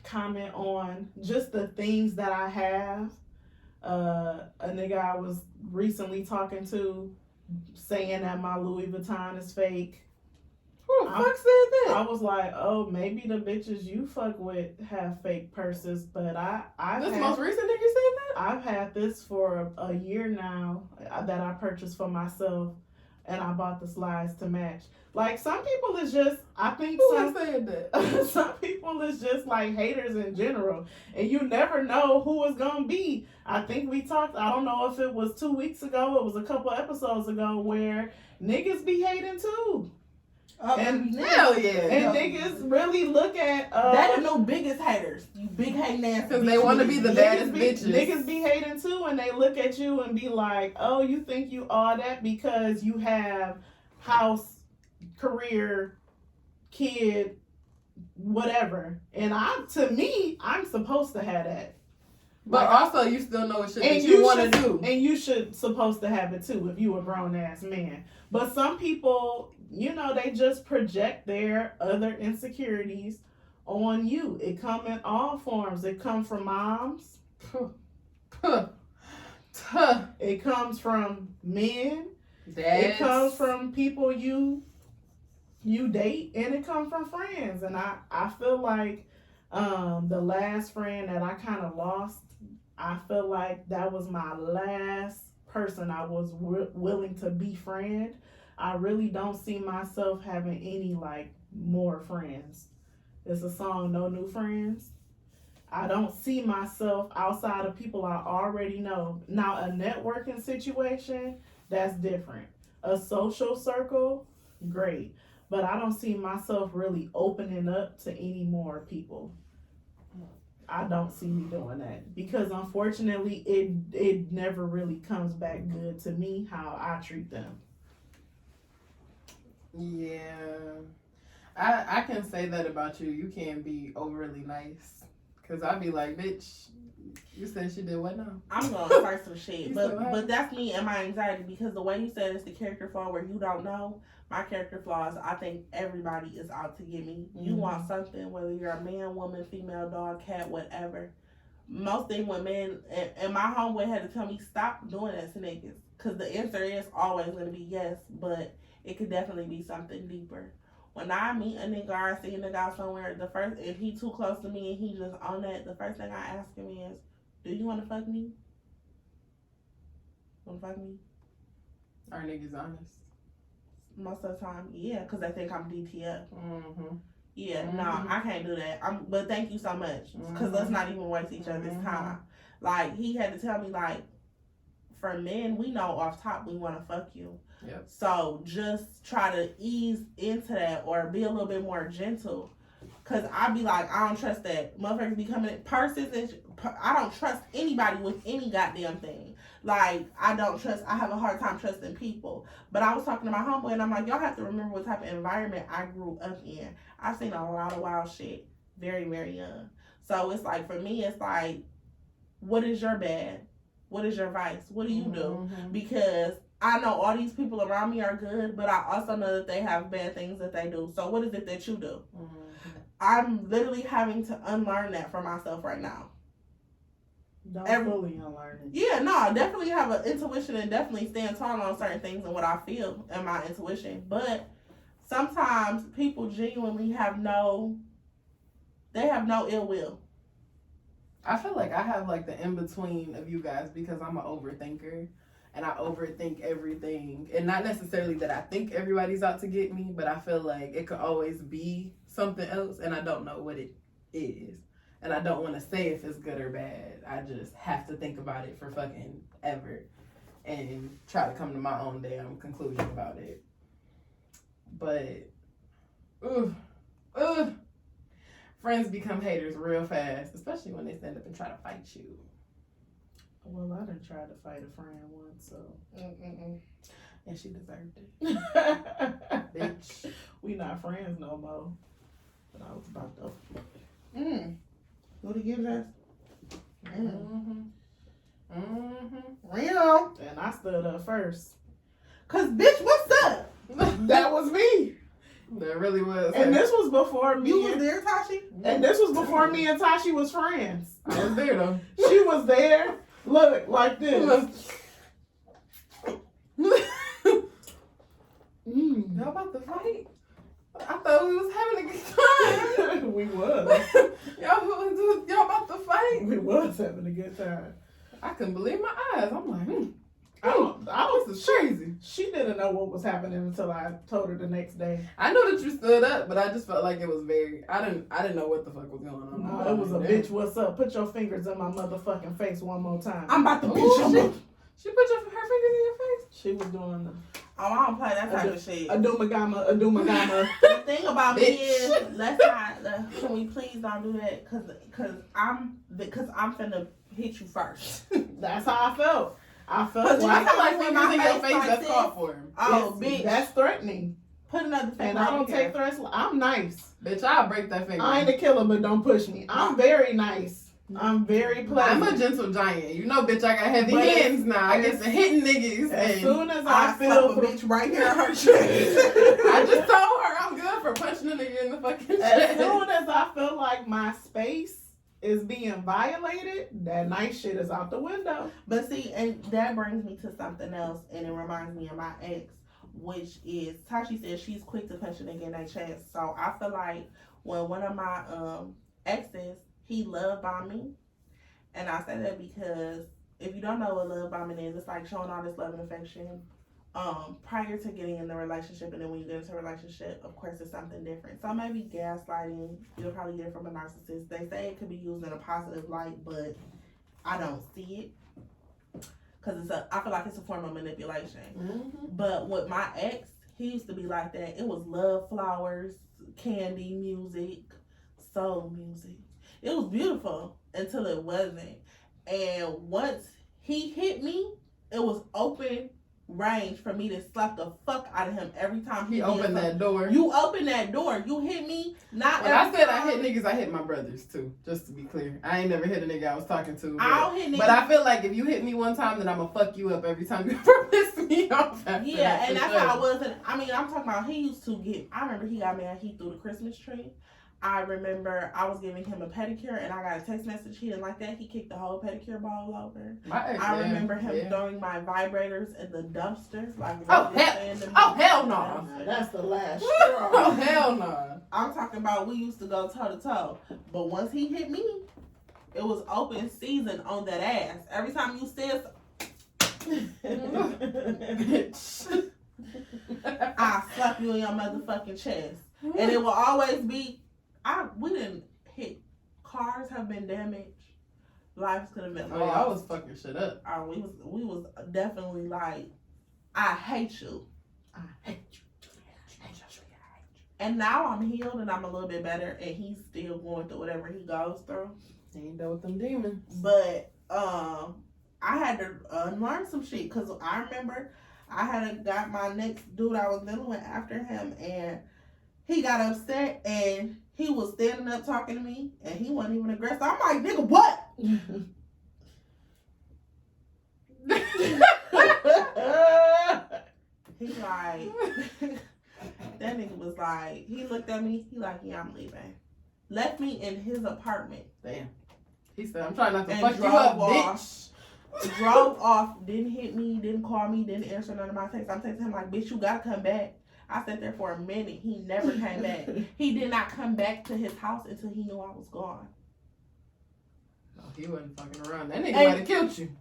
Speaker 1: comment on just the things that I have. A nigga I was recently talking to saying that my Louis Vuitton is fake.
Speaker 2: Who the fuck said that?
Speaker 1: I was like, oh, maybe the bitches you fuck with have fake purses, but
Speaker 2: most recent nigga said that?
Speaker 1: I've had this for a year now that I purchased for myself, and I bought the slides to match. Like, some people is just, I think
Speaker 2: Who said that?
Speaker 1: some people is just like haters in general, and you never know who it's gonna be. I think we talked, I don't know if it was 2 weeks ago, it was a couple episodes ago, where niggas be hating too.
Speaker 3: And
Speaker 2: hell yeah.
Speaker 1: And niggas really look at
Speaker 3: that are no biggest haters. You big hating ass.
Speaker 2: Because they want to be the baddest bitches.
Speaker 1: Niggas be hating too, and they look at you and be like, oh, you think you all that because you have house, career, kid, whatever. And I'm supposed to have that.
Speaker 2: But also, you still know what shit that you want to do.
Speaker 1: And you should supposed to have it too if you a grown ass man. But some people, they just project their other insecurities on you. It come in all forms. It comes from moms. It comes from men.
Speaker 2: Dads.
Speaker 1: It comes from people you date, and it comes from friends. And I feel like the last friend that I kind of lost, I feel like that was my last person I was willing to befriend. I really don't see myself having any more friends. It's a song, No New Friends. I don't see myself outside of people I already know. Now, a networking situation, that's different. a social circle, great. But I don't see myself really opening up to any more people. I don't see me doing that because unfortunately it never really comes back good to me how I treat them.
Speaker 2: Yeah. I can say that about you. You can't be overly nice. Cause I'd be like, bitch, you said she did what now?
Speaker 3: I'm gonna start some shit,
Speaker 2: You
Speaker 3: but
Speaker 2: said what?
Speaker 3: but that's me and my anxiety because the way you said it's the character flaw where you don't know. My character flaws, I think everybody is out to get me. You want something, whether you're a man, woman, female, dog, cat, whatever. Most thing when men and my homeboy had to tell me stop doing that to niggas, cause the answer is always gonna be yes, but it could definitely be something deeper. When I meet a nigga or I see a nigga out somewhere, the first if he too close to me and he just on that, the first thing I ask him is, "Do you want to fuck me? Want to fuck me?"
Speaker 2: Are niggas honest?
Speaker 3: Most of the time, yeah, cause they think I'm DTF.
Speaker 2: Mm-hmm.
Speaker 3: Yeah,
Speaker 2: Mhm.
Speaker 3: no, I can't do that. But thank you so much, cause let's not even waste each other's time. Like he had to tell me, like, for men, we know off top we want to fuck you.
Speaker 2: Yep.
Speaker 3: So just try to ease into that or be a little bit more gentle. Cause I be like, I don't trust that. Motherfuckers be coming in purses and I don't trust anybody with any goddamn thing. Like, I have a hard time trusting people. But I was talking to my homeboy and I'm like, y'all have to remember what type of environment I grew up in. I've seen a lot of wild shit very, very young. So it's like, for me, it's like, what is your bad? What is your vice? What do you do? Because I know all these people around me are good, but I also know that they have bad things that they do. So what is it that you do? I'm literally having to unlearn that for myself right now.
Speaker 1: Don't fully unlearn it.
Speaker 3: Yeah, no, I definitely have an intuition and definitely stand tall on certain things and what I feel and my intuition. But sometimes people genuinely have no ill will.
Speaker 2: I feel like I have like the in-between of you guys because I'm an overthinker and I overthink everything. And not necessarily that I think everybody's out to get me, but I feel like it could always be something else and I don't know what it is. And I don't want to say if it's good or bad. I just have to think about it for fucking ever and try to come to my own damn conclusion about it. But, friends become haters real fast, especially when they stand up and try to fight you.
Speaker 1: Well, I done tried to fight a friend once, so.
Speaker 2: And she deserved it.
Speaker 1: Bitch. We not friends no more. But I was about to.
Speaker 3: What he gives us?
Speaker 1: Real. And I stood up first.
Speaker 3: Cause bitch, what's up?
Speaker 1: That was me.
Speaker 2: That really was.
Speaker 1: And this was before me.
Speaker 3: You was there, Tashi?
Speaker 1: And this was before me and Tashi was friends.
Speaker 2: I was there though.
Speaker 1: She was there. Look, like this.
Speaker 2: Y'all about to fight? I thought we was having a good time.
Speaker 1: We was.
Speaker 2: Y'all about to fight?
Speaker 1: We was having a good time.
Speaker 2: I couldn't believe my eyes. I'm like,
Speaker 1: I don't,
Speaker 2: this is crazy.
Speaker 1: She didn't know what was happening until I told her the next day.
Speaker 2: I know that you stood up, but I just felt like it was I didn't know what the fuck was going on.
Speaker 1: No, it was a bitch, what's up? Put your fingers in my motherfucking face one more time.
Speaker 3: I'm about to bitch
Speaker 2: Ooh,
Speaker 3: your mother.
Speaker 2: She put her fingers in your face?
Speaker 1: She was doing the
Speaker 3: Oh, I don't play that type of shit.
Speaker 1: Adumagama.
Speaker 3: The thing about me is, can we please don't do that? Cause I'm finna hit you first.
Speaker 1: That's how I felt. I felt
Speaker 3: Cause
Speaker 1: like,
Speaker 2: I feel like
Speaker 3: when
Speaker 2: fingers
Speaker 3: my
Speaker 2: in your
Speaker 3: face
Speaker 2: face,
Speaker 3: like
Speaker 2: that's
Speaker 3: this-
Speaker 2: called for him.
Speaker 3: Oh,
Speaker 1: yes,
Speaker 3: bitch.
Speaker 1: that's threatening.
Speaker 3: Put another finger
Speaker 1: And I don't
Speaker 3: here.
Speaker 1: take threats. I'm nice.
Speaker 2: Bitch, I'll break that finger.
Speaker 1: I ain't a killer, but don't push me. I'm very nice. I'm very pleasant.
Speaker 2: I'm a gentle giant. You know, bitch, I got heavy
Speaker 1: But
Speaker 2: hands now. I get to hitting niggas.
Speaker 1: As
Speaker 2: And
Speaker 1: soon as
Speaker 3: I
Speaker 1: I
Speaker 3: feel
Speaker 1: feel
Speaker 3: a
Speaker 1: through,
Speaker 3: bitch right here in her chest.
Speaker 2: I just told her I'm good for punching a nigga in the fucking
Speaker 1: as
Speaker 2: chest.
Speaker 1: soon as I feel like my space is being violated, that nice shit is out the window.
Speaker 3: But see, and that brings me to something else, and it reminds me of my ex, which is Tashi says she's quick to punch a nigga in their chest. So I feel like when one of my exes, he love bombed me. And I say that because if you don't know what love bombing is, it's like showing all this love and affection prior to getting in the relationship, and then when you get into a relationship, of course, it's something different. So maybe gaslighting, you'll probably get it from a narcissist. They say it could be used in a positive light, but I don't see it. because I feel like it's a form of manipulation.
Speaker 2: Mm-hmm.
Speaker 3: But with my ex, he used to be like that. It was love, flowers, candy, music, soul music. It was beautiful until it wasn't. And once he hit me, it was open range for me to slap the fuck out of him every time
Speaker 2: He opened that door.
Speaker 3: You open that door. You hit me. Not
Speaker 2: when I said I hit niggas, I hit my brothers too. Just to be clear, I ain't never hit a nigga I was talking to.
Speaker 3: I don't hit niggas.
Speaker 2: But I feel like if you hit me one time, then I'ma fuck you up every time you ever piss me off.
Speaker 3: Yeah, and that's how I was. And I mean, I'm talking about he used to get. I remember he got mad. He threw the Christmas tree. I remember I was giving him a pedicure and I got a text message. He didn't like that. He kicked the whole pedicure ball over. I remember him throwing my vibrators in the dumpster. Like,
Speaker 2: hell no.
Speaker 1: That's the last straw.
Speaker 2: Oh, hell no.
Speaker 3: I'm talking about we used to go toe to toe. But once he hit me, it was open season on that ass. Every time you said I slap you in your motherfucking chest. And it will always be, we didn't hit, cars have been damaged, lives could have been lost.
Speaker 2: Oh, I was fucking shit up.
Speaker 3: We was definitely like, I hate you. I hate you. And now I'm healed and I'm a little bit better and he's still going through whatever he goes through.
Speaker 2: He ain't done with them demons.
Speaker 3: But I had to unlearn some shit because I remember I had got my next dude I was dealing with after him and he got upset and he was standing up talking to me and he wasn't even aggressive. I'm like, nigga, what? He like, that nigga was like, he looked at me, he like, yeah, I'm leaving. Left me in his apartment.
Speaker 2: Damn. He said, I'm trying not to fuck you up, bitch.
Speaker 3: Drove off, didn't hit me, didn't call me, didn't answer none of my texts. I'm texting him like, bitch, you gotta come back. I sat there for a minute. He never came back. He did not come back to his house until he knew I was gone.
Speaker 2: No, he wasn't fucking around. That nigga might have killed you.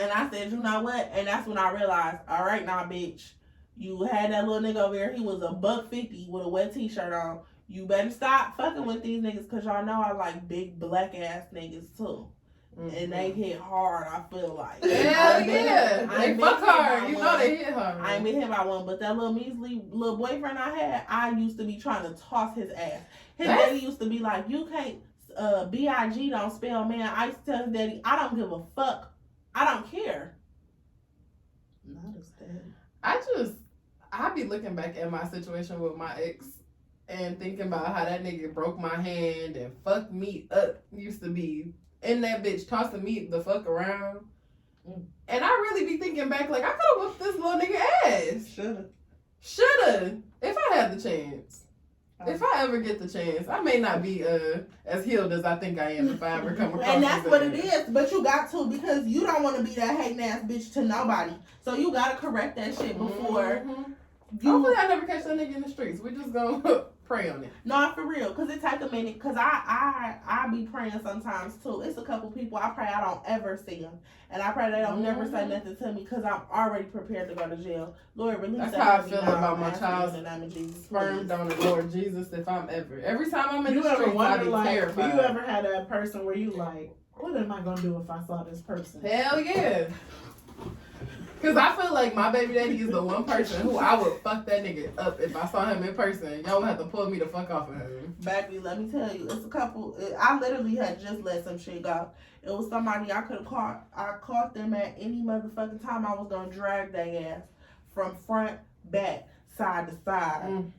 Speaker 3: And I said, you know what? And that's when I realized, all right, now, bitch, you had that little nigga over there. He was $150 with a wet t-shirt on. You better stop fucking with these niggas because y'all know I like big black ass niggas too. Mm-hmm. And they hit hard, I feel like.
Speaker 2: Hell yeah. They fuck hard. You know they hit hard.
Speaker 3: I ain't been hit by one, but that little measly little boyfriend I had, I used to be trying to toss his ass. His daddy used to be like, you can't, B-I-G don't spell man. I used to tell his daddy, I don't give a fuck. I don't care.
Speaker 2: I be looking back at my situation with my ex and thinking about how that nigga broke my hand and fucked me up. Used to be in that bitch tossing me the fuck around. And I really be thinking back like I could have whooped this little nigga ass. Shoulda. If I had the chance. If I ever get the chance, I may not be as healed as I think I am if I ever come across.
Speaker 3: And that's what it is. But you got to, because you don't want to be that hating ass bitch to nobody. So you gotta correct that shit before.
Speaker 2: Hopefully I never catch that nigga in the streets. We just gonna pray on it.
Speaker 3: No, for real, cause it take a minute. Cause I be praying sometimes too. It's a couple people I pray I don't ever see them, and I pray they don't never say nothing to me, cause I'm already prepared to go to jail. Lord, release
Speaker 2: that's
Speaker 3: that.
Speaker 2: How I feel about my child's
Speaker 3: in the name of Jesus.
Speaker 2: Sperm donor, Lord Jesus. If I'm every time I'm in the streets, I be terrified.
Speaker 1: Do you ever had a person where you like, what am I gonna do if I saw this person?
Speaker 2: Hell yeah. Cause I feel like my baby daddy is the one person who I would fuck that nigga up if I saw him in person. Y'all would have to pull me the fuck off of him.
Speaker 3: Baby, let me tell you, it's a couple. I literally had just let some shit go. It was somebody I could have caught. I caught them at any motherfucking time. I was gonna drag their ass from front, back, side to side.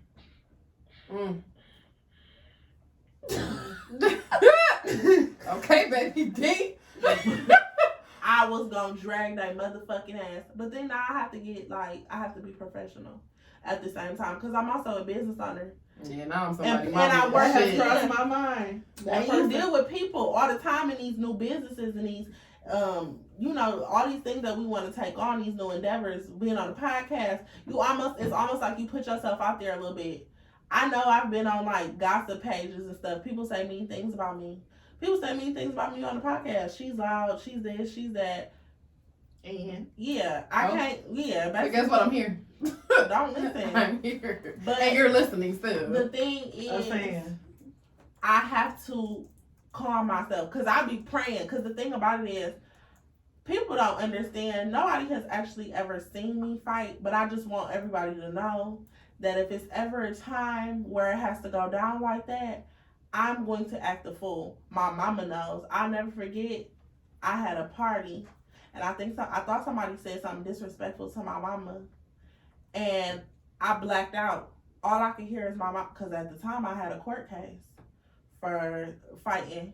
Speaker 2: Okay, baby D.
Speaker 3: I was gonna drag that motherfucking ass, but then now I have to be professional at the same time, because I'm also a business owner.
Speaker 2: Yeah, now I'm somebody.
Speaker 3: And I work
Speaker 1: across my mind.
Speaker 3: And you deal with people all the time in these new businesses and these, all these things that we want to take on, these new endeavors. Being on a podcast, it's almost like you put yourself out there a little bit. I know I've been on like gossip pages and stuff. People say mean things about me. People say mean things about me on the podcast. She's loud. She's this. She's that. And yeah, I can't. Yeah,
Speaker 2: but guess what? I'm here.
Speaker 3: Don't listen.
Speaker 2: I'm here.
Speaker 3: But
Speaker 2: and you're listening still.
Speaker 3: The thing is, I have to calm myself because I be praying. Because the thing about it is, people don't understand. Nobody has actually ever seen me fight, but I just want everybody to know that if it's ever a time where it has to go down like that, I'm going to act a fool. My mama knows. I'll never forget. I had a party, and I thought somebody said something disrespectful to my mama, and I blacked out. All I could hear is my mom, because at the time I had a court case for fighting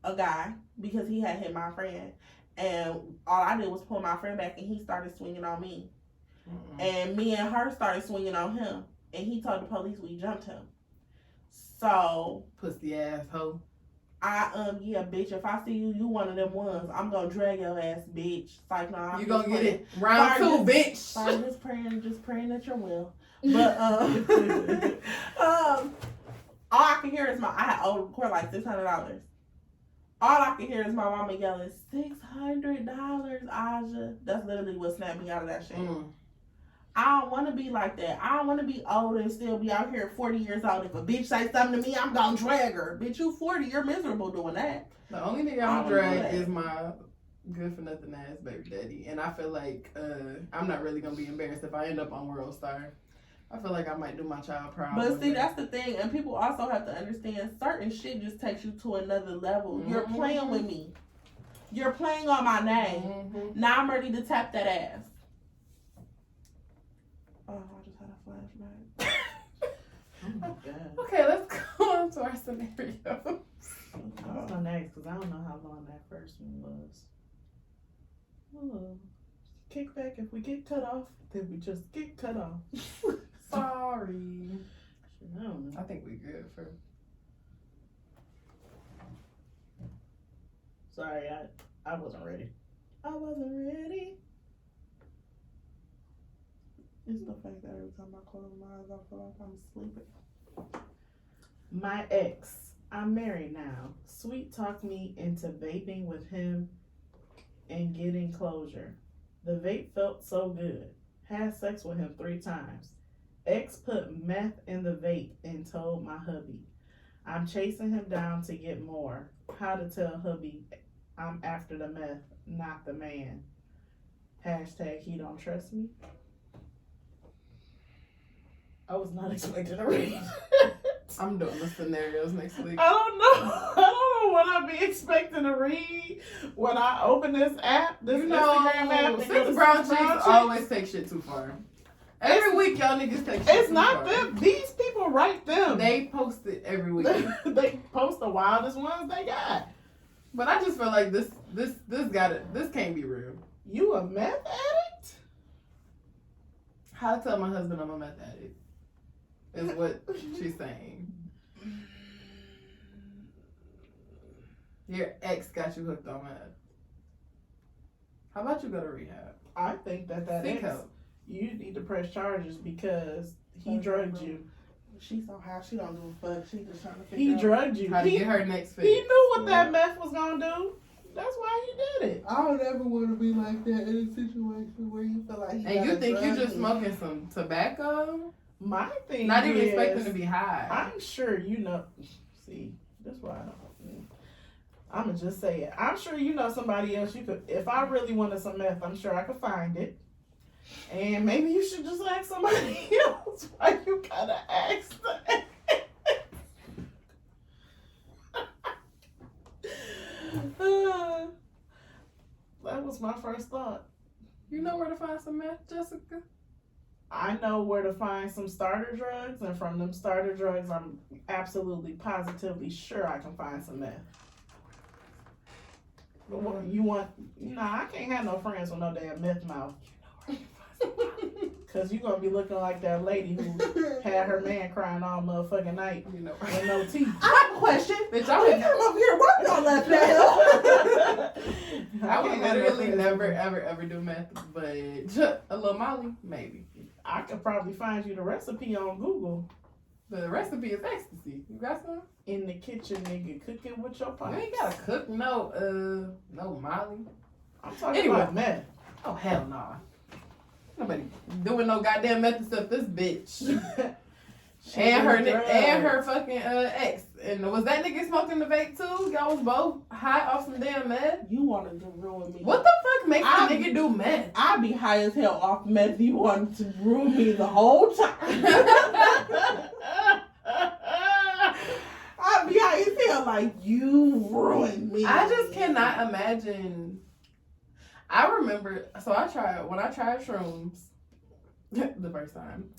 Speaker 3: a guy because he had hit my friend, and all I did was pull my friend back, and he started swinging on me, and me and her started swinging on him, and he told the police we jumped him. So
Speaker 2: pussy asshole.
Speaker 3: Yeah, bitch, if I see you, you one of them ones. I'm gonna drag your ass, bitch. It's like, no,
Speaker 2: you gonna get it round two, bitch.
Speaker 3: Sorry, just praying that you will. But all I can hear is I had owed court like $600. All I can hear is my mama yelling, $600, Aja. That's literally what snapped me out of that shit. I don't want to be like that. I don't want to be old and still be out here at 40 years old. If a bitch say something to me, I'm gonna drag her. Bitch, you 40, you're miserable doing that.
Speaker 2: The only thing I'm gonna drag is my good for nothing ass baby daddy. And I feel like I'm not really gonna be embarrassed if I end up on World Star. I feel like I might do my child proud.
Speaker 3: But see, that's the thing. And people also have to understand certain shit just takes you to another level. You're playing with me. You're playing on my name. Now I'm ready to tap that ass. Oh, I just had a flashback.
Speaker 1: Oh my God.
Speaker 2: Okay, let's go on to our scenario.
Speaker 1: I was gonna ask because I don't know how long that first one was. Oh, kickback. If we get cut off, then we just get cut off.
Speaker 2: Sorry.
Speaker 1: I don't know.
Speaker 2: I think we good for.
Speaker 1: Sorry, I wasn't ready. I wasn't ready.
Speaker 3: It's the fact that every time I close my eyes, I feel like I'm sleeping.
Speaker 1: My ex, I'm married now, sweet talked me into vaping with him and getting closure. The vape felt so good. Had sex with him 3 times. Ex put meth in the vape and told my hubby. I'm chasing him down to get more. How to tell hubby I'm after the meth, not the man. Hashtag he don't trust me. I was not expecting to read.
Speaker 2: I'm doing the scenarios next week.
Speaker 1: I don't know what I'll be expecting to read when I open this app, this Instagram app.
Speaker 2: Six brown chicks always take shit too far. Every week y'all niggas take shit
Speaker 1: It's
Speaker 2: too
Speaker 1: not
Speaker 2: far.
Speaker 1: them. These people write them.
Speaker 2: They post it every week.
Speaker 1: They post the wildest ones they got.
Speaker 2: But I just feel like this can't be real.
Speaker 1: You a meth addict?
Speaker 2: How to tell my husband I'm a meth addict is what she's saying. Your ex got you hooked on meth. How about you go to rehab?
Speaker 1: I think that
Speaker 2: Seek
Speaker 1: ex,
Speaker 2: help.
Speaker 1: you need to press charges because he drugged you.
Speaker 3: She's so high, she don't give a fuck. She just trying to figure
Speaker 1: He
Speaker 3: out
Speaker 1: drugged you.
Speaker 2: How to
Speaker 1: He
Speaker 2: get her next fix.
Speaker 1: He knew what that meth was gonna do. That's why he did it.
Speaker 3: I don't ever want to be like that in a situation where you feel like
Speaker 2: And you think you just smoking some tobacco?
Speaker 1: My thing
Speaker 2: Not even
Speaker 1: is,
Speaker 2: expecting to be high.
Speaker 1: I'm sure you know. See, that's why I don't. I'm gonna just say it. I'm sure you know somebody else. You could, if I really wanted some meth, I'm sure I could find it. And maybe you should just ask somebody else. Why you gotta ask that? That was my first thought.
Speaker 2: You know where to find some meth, Jessica?
Speaker 1: I know where to find some starter drugs, and from them starter drugs, I'm absolutely positively sure I can find some meth. You want? Nah, I can't have no friends with no damn meth mouth. Cause you gonna be looking like that lady who had her man crying all motherfucking night
Speaker 2: You know.
Speaker 1: with no teeth.
Speaker 3: I have a question.
Speaker 2: Bitch,
Speaker 3: I would come over here working on left now.
Speaker 2: I would literally never, ever do meth, but a little Molly, maybe.
Speaker 1: I could probably find you the recipe on Google.
Speaker 2: The recipe is ecstasy. You got some?
Speaker 1: In the kitchen, nigga, cooking with your
Speaker 2: You
Speaker 1: pops.
Speaker 2: ain't gotta cook no Molly.
Speaker 1: I'm talking
Speaker 2: Anyway.
Speaker 1: about meth.
Speaker 2: Oh, hell nah. Nobody doing no goddamn meth except this bitch.
Speaker 1: She
Speaker 2: And
Speaker 1: do drugs.
Speaker 2: her fucking ex. And was that nigga smoking the vape too? Y'all was both high off some damn meth?
Speaker 3: You wanted to ruin me.
Speaker 2: What the fuck makes the nigga do meth?
Speaker 3: I be high as hell off meth. You wanted to ruin me the whole time. I be high as hell like, you ruined me.
Speaker 2: I just cannot imagine. I remember, when I tried shrooms the first time,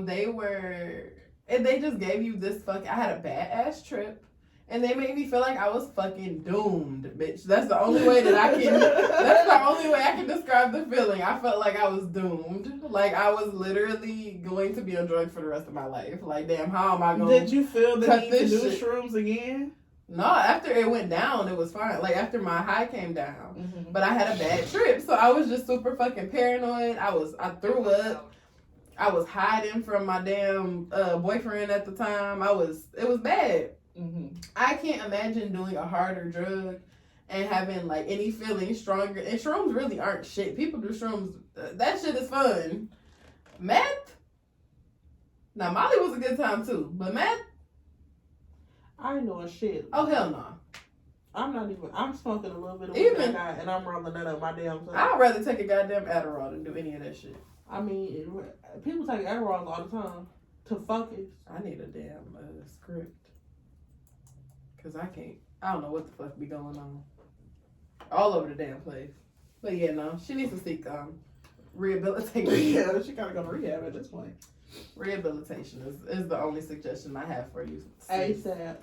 Speaker 2: they just gave you this I had a bad ass trip, and they made me feel like I was fucking doomed, bitch. That's the only way that I can describe the feeling. I felt like I was doomed. Like I was literally going to be on drugs for the rest of my life. Like, damn, how am I going to
Speaker 1: Did you feel the need to do shrooms again?
Speaker 2: No, after it went down, it was fine. Like, after my high came down. But I had a bad trip, so I was just super fucking paranoid. I threw up. I was hiding from my damn boyfriend at the time. It was bad. I can't imagine doing a harder drug and having, like, any feeling stronger. And shrooms really aren't shit. People do shrooms. That shit is fun. Meth? Now, Molly was a good time, too. But meth?
Speaker 3: I ain't doing shit.
Speaker 2: Oh, hell no.
Speaker 3: I'm smoking a little bit of
Speaker 2: Even,
Speaker 3: weed and I'm rolling that up my damn self.
Speaker 2: I'd rather take a goddamn Adderall than do any of that shit.
Speaker 3: I mean, people take Adderall all the time to focus.
Speaker 2: I need a damn script. Because I don't know what the fuck be going on. All over the damn place. But yeah, no, she needs to seek rehabilitation.
Speaker 1: Yeah, she gotta go to rehab at this point.
Speaker 2: Rehabilitation is the only suggestion I have for you.
Speaker 3: ASAP.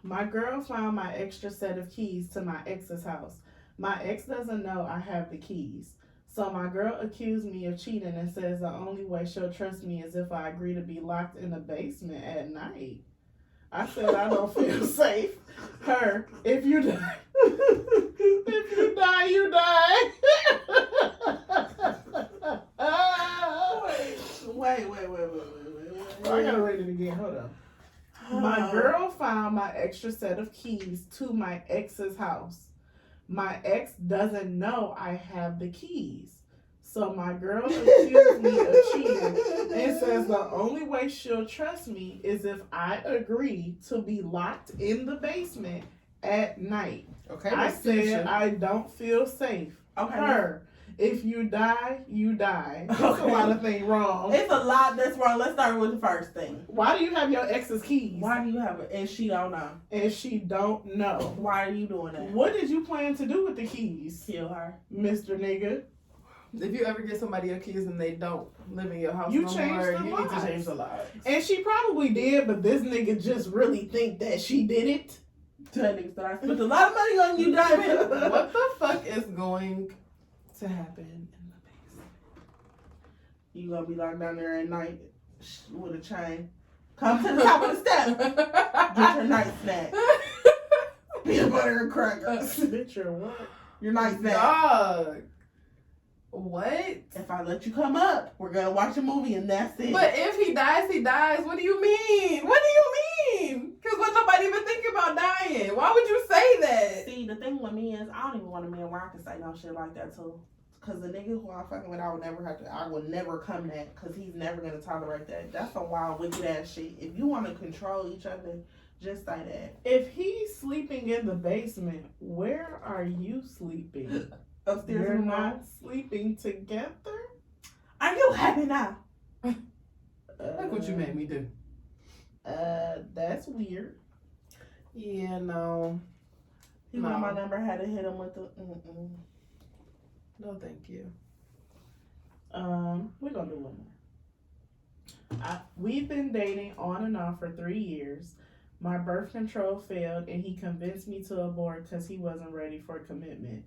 Speaker 1: My girl found my extra set of keys to my ex's house. My ex doesn't know I have the keys. So my girl accused me of cheating and says the only way she'll trust me is if I agree to be locked in the basement at night. I said I don't feel safe. Her, if you die, you die.
Speaker 3: Wait.
Speaker 1: I gotta read it again. Hold on. My girl found my extra set of keys to my ex's house. My ex doesn't know I have the keys. So my girl accused me of cheating and says the only way she'll trust me is if I agree to be locked in the basement at night.
Speaker 2: Okay.
Speaker 1: I said I don't feel safe.
Speaker 3: Okay.
Speaker 1: Her, if you die, you die. There's a lot of things wrong.
Speaker 3: It's a lot that's wrong. Let's start with the first thing.
Speaker 1: Why do you have your ex's keys?
Speaker 3: Why do you have it? And she don't know.
Speaker 1: And she don't know.
Speaker 3: Why are you doing that?
Speaker 1: What did you plan to do with the keys?
Speaker 3: Kill her.
Speaker 1: Mr. Nigga.
Speaker 2: If you ever get somebody your keys and they don't live in your house
Speaker 1: You
Speaker 2: no
Speaker 1: changed
Speaker 2: more,
Speaker 1: the
Speaker 2: you need to
Speaker 1: lives.
Speaker 2: change the lives.
Speaker 1: And she probably did, but this nigga just really think that she did it.
Speaker 3: Tell niggas that I spent a lot of money on you, Diamond.
Speaker 2: What the fuck is going to happen in the basement?
Speaker 3: You gonna be locked down there at night with a chain. Come to the top of the step. Get your night snack. Peanut butter and crackers.
Speaker 1: Bitch, your what?
Speaker 3: Your night snack.
Speaker 2: Dog. What?
Speaker 3: If I let you come up, we're gonna watch a movie and that's it.
Speaker 2: But if he dies, he dies. What do you mean? What do you mean? Because what nobody even think about dying. Why would you say that?
Speaker 3: See, the thing with me is I don't even want a man where I can say no shit like that too. Cause the nigga who I'm fucking with, I would never come that. Cause he's never gonna tolerate that. That's some wild, wicked ass shit. If you want to control each other, just say that.
Speaker 1: If he's sleeping in the basement, where are you sleeping?
Speaker 3: Upstairs.
Speaker 1: You're
Speaker 3: in the
Speaker 1: not
Speaker 3: room.
Speaker 1: sleeping together?
Speaker 3: Are you happy now?
Speaker 2: Look what you made me do.
Speaker 1: That's weird.
Speaker 2: Yeah, no.
Speaker 3: He want my number, had to hit him with the
Speaker 2: No, thank you.
Speaker 1: We're gonna do one more. We've been dating on and off for 3 years. My birth control failed and he convinced me to abort because he wasn't ready for commitment.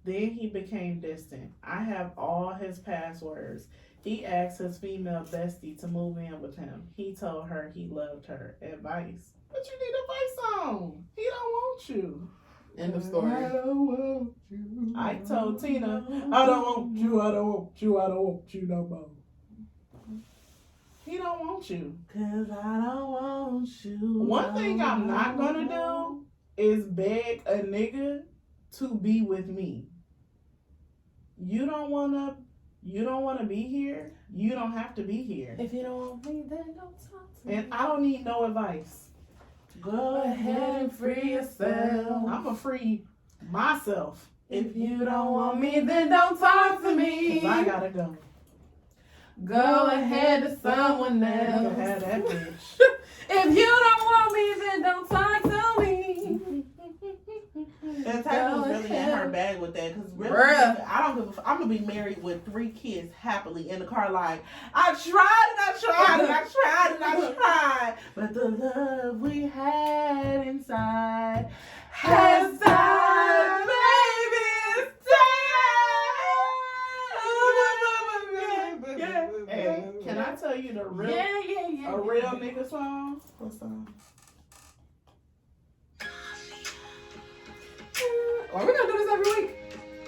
Speaker 1: Then he became distant. I have all his passwords. He asked his female bestie to move in with him. He told her he loved her. Advice. What you need advice on? He don't want you.
Speaker 2: End of story.
Speaker 1: I don't want you. I told Tina, I don't want you, I don't want you, I don't want you no more. He don't want you.
Speaker 3: Cause I don't want you.
Speaker 1: One thing I'm not gonna do is beg a nigga to be with me. You don't wanna be here. You don't have to be here.
Speaker 2: If you don't want me, then don't talk to me.
Speaker 1: And I don't need no advice.
Speaker 3: Go ahead and free yourself.
Speaker 1: I'ma free myself.
Speaker 2: If you don't want me, then don't talk to me.
Speaker 1: 'Cause I gotta go.
Speaker 2: Go ahead to someone
Speaker 1: You can
Speaker 2: else.
Speaker 1: have that bitch.
Speaker 2: If you don't want me, then don't talk to me.
Speaker 3: And Tyler was really in her bag with that, because really,
Speaker 2: Bruh.
Speaker 3: I don't give a I'm gonna be married with 3 kids happily in the car, like, I tried and I tried and I tried and I tried, but the love we had inside has died, baby, it's died.
Speaker 1: Hey, can I tell you the real,
Speaker 2: Yeah.
Speaker 1: a real nigga song? What song?
Speaker 2: Are we gonna do this every week?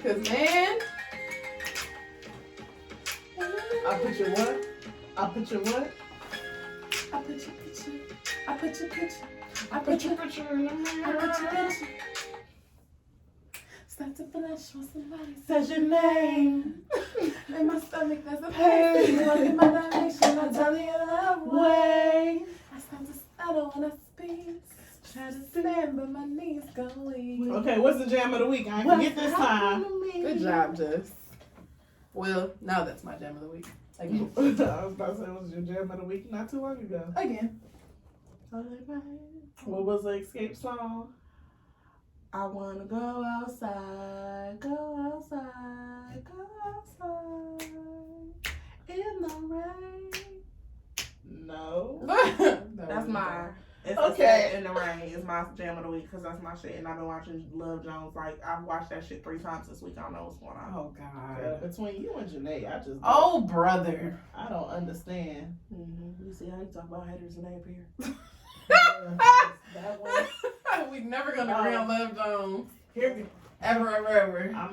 Speaker 2: Cause man,
Speaker 1: I put your what? I put your what?
Speaker 2: I put your picture. I put your picture. I
Speaker 1: I
Speaker 2: put
Speaker 1: put
Speaker 2: your
Speaker 1: your picture in the mirror.
Speaker 2: I put your picture. Start to flush when somebody
Speaker 3: Says your name,
Speaker 2: in my stomach. There's a pain. You in my direction. I tell you love way. I start to stutter when I speak. Try to stand, but my knees go weak.
Speaker 1: Okay, what's the jam of the week? I ain't forget this time.
Speaker 2: Good job, Jess. Well, now that's my jam of the week. Again.
Speaker 1: I was about to say, what was your jam of the week not too long ago?
Speaker 2: Again.
Speaker 1: What was the escape song?
Speaker 3: I wanna go outside, go outside, go outside in the rain.
Speaker 1: No.
Speaker 3: That's mine. It's
Speaker 1: Okay.
Speaker 3: In the Rain is my jam of the week, because that's my shit, and I've been watching Love Jones. Like, I've watched that shit 3 times this week. I don't know what's going on.
Speaker 2: Oh,
Speaker 1: Yeah,
Speaker 2: God.
Speaker 1: between you and Janae, I just
Speaker 2: Oh, brother.
Speaker 1: I don't understand.
Speaker 3: You see, I ain't talk about haters and they appear.
Speaker 1: That one.
Speaker 2: We never gonna agree on Love Jones.
Speaker 1: Here,
Speaker 2: Ever.
Speaker 1: I'm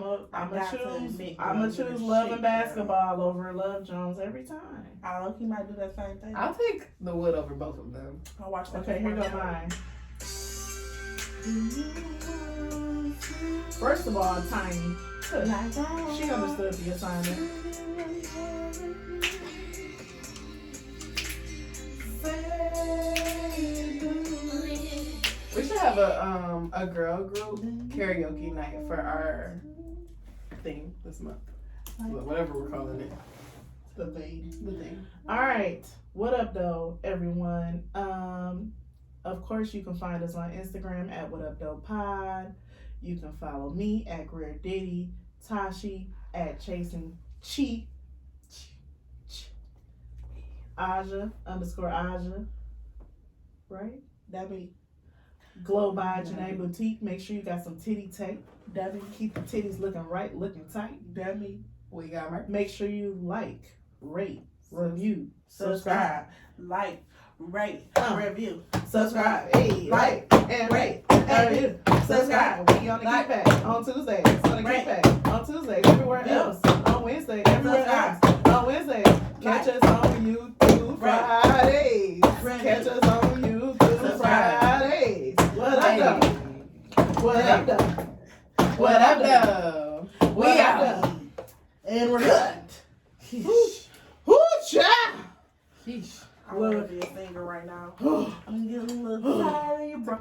Speaker 3: got to
Speaker 1: choose.
Speaker 3: admit,
Speaker 1: I'm
Speaker 3: girl,
Speaker 1: choose
Speaker 3: you're
Speaker 1: Love
Speaker 3: shit,
Speaker 1: and Basketball over Love Jones every time.
Speaker 3: I look, he might do that same thing.
Speaker 2: I'll take the wood over both of them.
Speaker 3: I'll watch that.
Speaker 1: Okay, here go mine. First of all, Tiny. She understood the assignment.
Speaker 2: We should have a girl group karaoke night for our thing this month. Whatever we're calling it.
Speaker 1: The thing.
Speaker 2: The thing.
Speaker 1: All right. What up, though, everyone? Of course, you can find us on Instagram at What Up Doe Pod. You can follow me at Greer Diddy, Tashi at Chasing Cheat, Aja _Aja, right?
Speaker 3: That be
Speaker 1: Glow by Janae Boutique. Make sure you got some titty tape. That mean keep the titties looking right, looking tight. That mean
Speaker 2: We got merch.
Speaker 1: make sure you like, rate, review,
Speaker 3: subscribe, like, rate, review,
Speaker 1: subscribe, hey, like, and rate,
Speaker 3: and
Speaker 1: review, subscribe. We on the
Speaker 3: Like,
Speaker 1: Get Back on Tuesdays, on the
Speaker 3: rate,
Speaker 1: Get Back on Tuesdays, everywhere
Speaker 3: review,
Speaker 1: else, on Wednesday, everywhere
Speaker 3: subscribe,
Speaker 1: else, on Wednesday. Catch us on YouTube
Speaker 3: Right.
Speaker 1: Fridays.
Speaker 3: Right.
Speaker 1: Catch us on YouTube
Speaker 3: Subscribe.
Speaker 1: Fridays. What up,
Speaker 2: Hey.
Speaker 1: though? What up, though?
Speaker 2: What up, though? We
Speaker 1: What up,
Speaker 2: out.
Speaker 1: though? And we're cut. Whoo, child.
Speaker 2: Sheesh.
Speaker 3: I want to be a singer right now. I'm getting a little tired of your